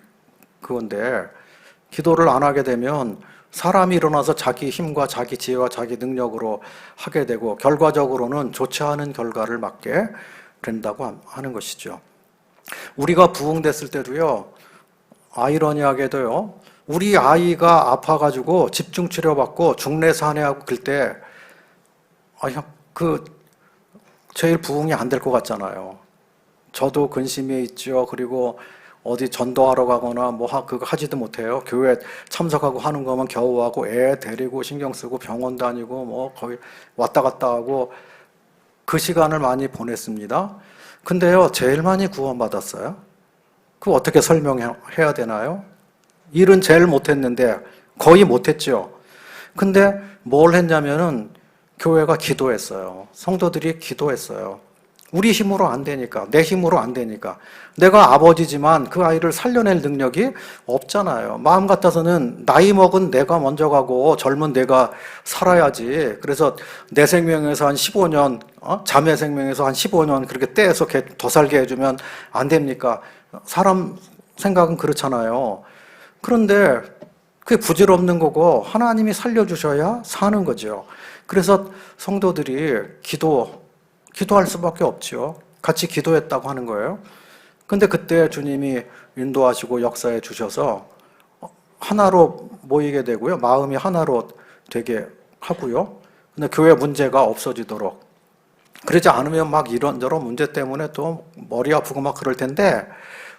그건데, 기도를 안 하게 되면 사람이 일어나서 자기 힘과 자기 지혜와 자기 능력으로 하게 되고 결과적으로는 좋지 않은 결과를 맞게 된다고 하는 것이죠. 우리가 부흥됐을 때도요, 아이러니하게도요, 우리 아이가 아파가지고 집중치료받고 중래산회하고 그럴 때, 제일 부흥이 안 될 것 같잖아요. 저도 근심이 있죠. 그리고 어디 전도하러 가거나 그거 하지도 못해요. 교회 참석하고 하는 거면 겨우 하고 애 데리고 신경 쓰고 병원 다니고 거의 왔다 갔다 하고 그 시간을 많이 보냈습니다. 근데요, 제일 많이 구원받았어요. 그거 어떻게 설명해야 되나요? 일은 제일 못했는데 거의 못했죠. 근데 뭘 했냐면은 교회가 기도했어요. 성도들이 기도했어요. 우리 힘으로 안 되니까, 내 힘으로 안 되니까. 내가 아버지지만 그 아이를 살려낼 능력이 없잖아요. 마음 같아서는 나이 먹은 내가 먼저 가고 젊은 내가 살아야지. 그래서 내 생명에서 한 15년, 자매 생명에서 한 15년 그렇게 떼서 더 살게 해주면 안 됩니까? 사람 생각은 그렇잖아요. 그런데 그게 부질없는 거고 하나님이 살려주셔야 사는 거죠. 그래서 성도들이 기도할 수밖에 없죠. 같이 기도했다고 하는 거예요. 근데 그때 주님이 인도하시고 역사해 주셔서 하나로 모이게 되고요. 마음이 하나로 되게 하고요. 근데 교회 문제가 없어지도록. 그러지 않으면 막 이런저런 문제 때문에 또 머리 아프고 막 그럴 텐데,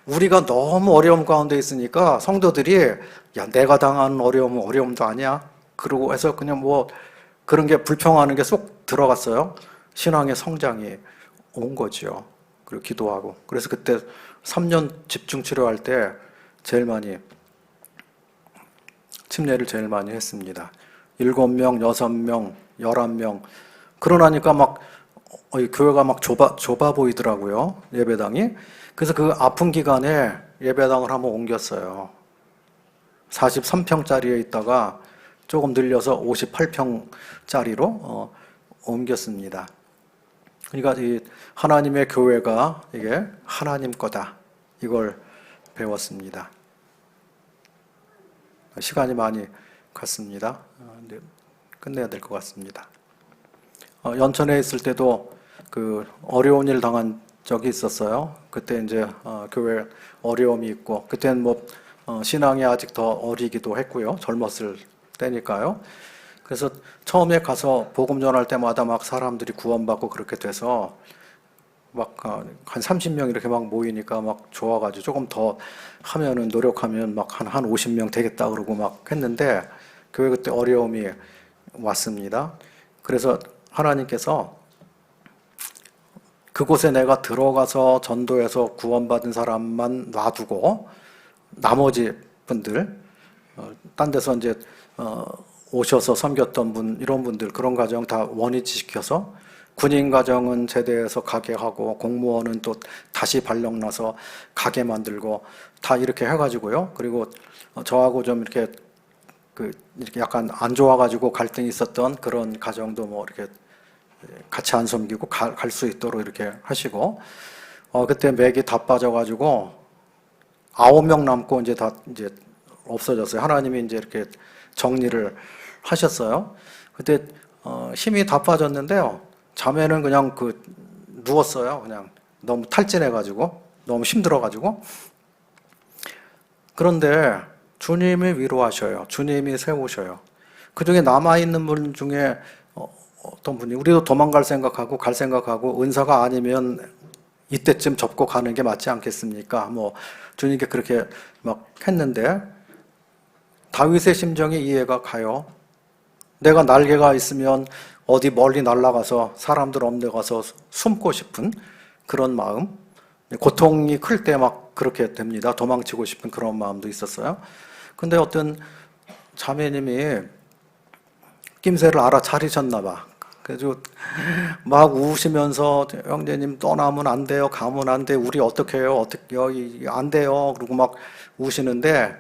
우리가 너무 어려움 가운데 있으니까 성도들이 야, 내가 당한 어려움은 어려움도 아니야. 그러고 해서 그냥 그런 게 불평하는 게 쏙 들어갔어요. 신앙의 성장이 온 거죠. 그리고 기도하고. 그래서 그때 3년 집중 치료할 때 제일 많이 침례를 제일 많이 했습니다. 7명, 6명, 11명. 그러나니까 교회가 좁아 보이더라고요. 예배당이. 그래서 그 아픈 기간에 예배당을 한번 옮겼어요. 43평짜리에 있다가 조금 늘려서 58평짜리로 옮겼습니다. 그러니까 이 하나님의 교회가 이게 하나님 거다, 이걸 배웠습니다. 시간이 많이 갔습니다. 끝내야 될 것 같습니다. 연천에 있을 때도 그 어려운 일 당한 적이 있었어요. 그때 이제 교회 어려움이 있고, 그때는 신앙이 아직 더 어리기도 했고요. 젊었을 때니까요. 그래서 처음에 가서 복음 전할 때마다 막 사람들이 구원받고 그렇게 돼서 한 30명 이렇게 막 모이니까 막 좋아가지고 조금 더 하면은, 노력하면 한 50명 되겠다 그러고 막 했는데, 교회 그때 어려움이 왔습니다. 그래서 하나님께서 그곳에 내가 들어가서 전도해서 구원받은 사람만 놔두고 나머지 분들, 딴 데서 이제 오셔서 섬겼던 분, 이런 분들, 그런 가정 다 원위치시켜서, 군인 가정은 제대해서 가게 하고 공무원은 또 다시 발령나서 가게 만들고 다 이렇게 해가지고요. 그리고 저하고 좀 이렇게 이렇게 약간 안 좋아가지고 갈등이 있었던 그런 가정도 이렇게 같이 안 섬기고 갈 수 있도록 이렇게 하시고, 그때 맥이 다 빠져가지고 9명 남고 이제 다 없어졌어요. 하나님이 이제 이렇게 정리를 하셨어요. 그때 힘이 다 빠졌는데요. 자매는 그냥 누웠어요. 그냥 너무 탈진해가지고, 너무 힘들어가지고. 그런데 주님이 위로하셔요. 주님이 세우셔요. 그 중에 남아있는 분 중에 어떤 분이, 우리도 도망갈 생각하고 갈 생각하고 은사가 아니면 이때쯤 접고 가는 게 맞지 않겠습니까? 주님께 그렇게 막 했는데, 다윗의 심정이 이해가 가요. 내가 날개가 있으면 어디 멀리 날아가서 사람들 없는 데 가서 숨고 싶은 그런 마음, 고통이 클 때 막 그렇게 됩니다. 도망치고 싶은 그런 마음도 있었어요. 근데 어떤 자매님이 낌새를 알아차리셨나 봐. 그래서 막 우시면서, 형제님 떠나면 안 돼요, 가면 안 돼, 우리 어떻게 해요, 어떻게 안 돼요, 그러고 막 우시는데,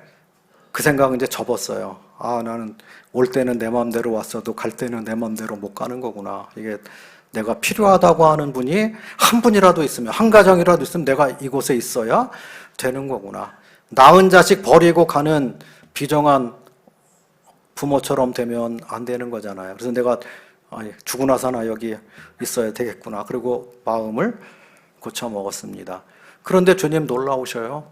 그 생각은 이제 접었어요. 아, 나는 올 때는 내 마음대로 왔어도 갈 때는 내 마음대로 못 가는 거구나. 이게 내가 필요하다고 하는 분이 한 분이라도 있으면, 한 가정이라도 있으면 내가 이곳에 있어야 되는 거구나. 낳은 자식 버리고 가는 비정한 부모처럼 되면 안 되는 거잖아요. 그래서 내가 아니, 죽으나 사나 여기 있어야 되겠구나. 그리고 마음을 고쳐 먹었습니다. 그런데 주님 놀라우셔요.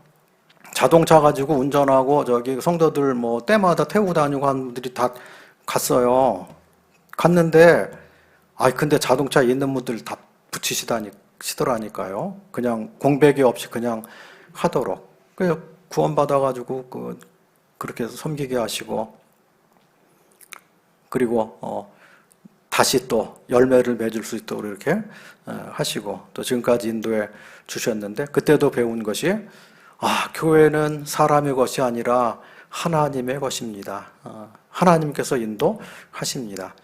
자동차 가지고 운전하고 저기 성도들 뭐 때마다 태우고 다니고 하는 분들이 다 갔어요. 갔는데 근데 자동차에 있는 분들 다 붙이시더라니까요. 그냥 공백이 없이 그냥 하도록. 그래서 구원받아가지고 그렇게 해서 섬기게 하시고, 그리고 다시 또 열매를 맺을 수 있도록 이렇게 하시고, 또 지금까지 인도해 주셨는데, 그때도 배운 것이 교회는 사람의 것이 아니라 하나님의 것입니다. 하나님께서 인도하십니다.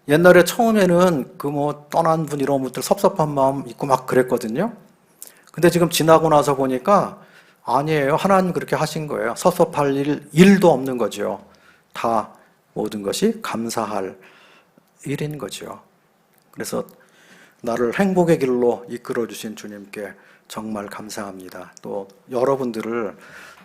옛날에 처음에는 떠난 분 이런 분들 섭섭한 마음 있고 막 그랬거든요. 근데 지금 지나고 나서 보니까 아니에요. 하나님 그렇게 하신 거예요. 섭섭할 일도 없는 거죠. 다 모든 것이 감사할 일인 거죠. 그래서 나를 행복의 길로 이끌어 주신 주님께 정말 감사합니다. 또 여러분들을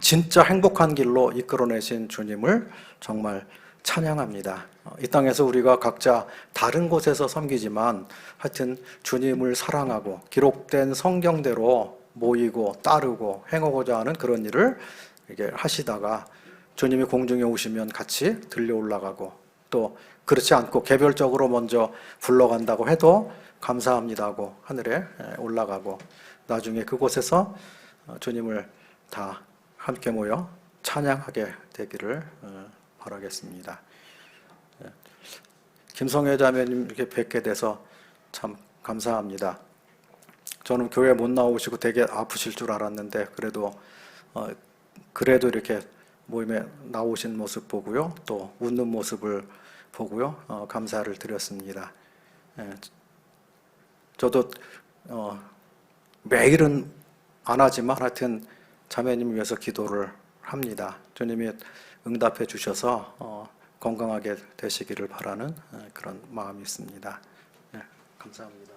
진짜 행복한 길로 이끌어내신 주님을 정말 찬양합니다. 이 땅에서 우리가 각자 다른 곳에서 섬기지만 하여튼 주님을 사랑하고 기록된 성경대로 모이고 따르고 행하고자 하는 그런 일을 이렇게 하시다가 주님이 공중에 오시면 같이 들려 올라가고, 또 그렇지 않고 개별적으로 먼저 불러간다고 해도 감사합니다고 하늘에 올라가고, 나중에 그곳에서 주님을 다 함께 모여 찬양하게 되기를 바라겠습니다. 김성회 자매님 이렇게 뵙게 돼서 참 감사합니다. 저는 교회 못 나오시고 되게 아프실 줄 알았는데 그래도 이렇게 모임에 나오신 모습 보고요, 또 웃는 모습을 보고요, 감사를 드렸습니다. 저도 매일은 안 하지만 하여튼 자매님 위해서 기도를 합니다. 주님이 응답해 주셔서 건강하게 되시기를 바라는 그런 마음이 있습니다. 감사합니다.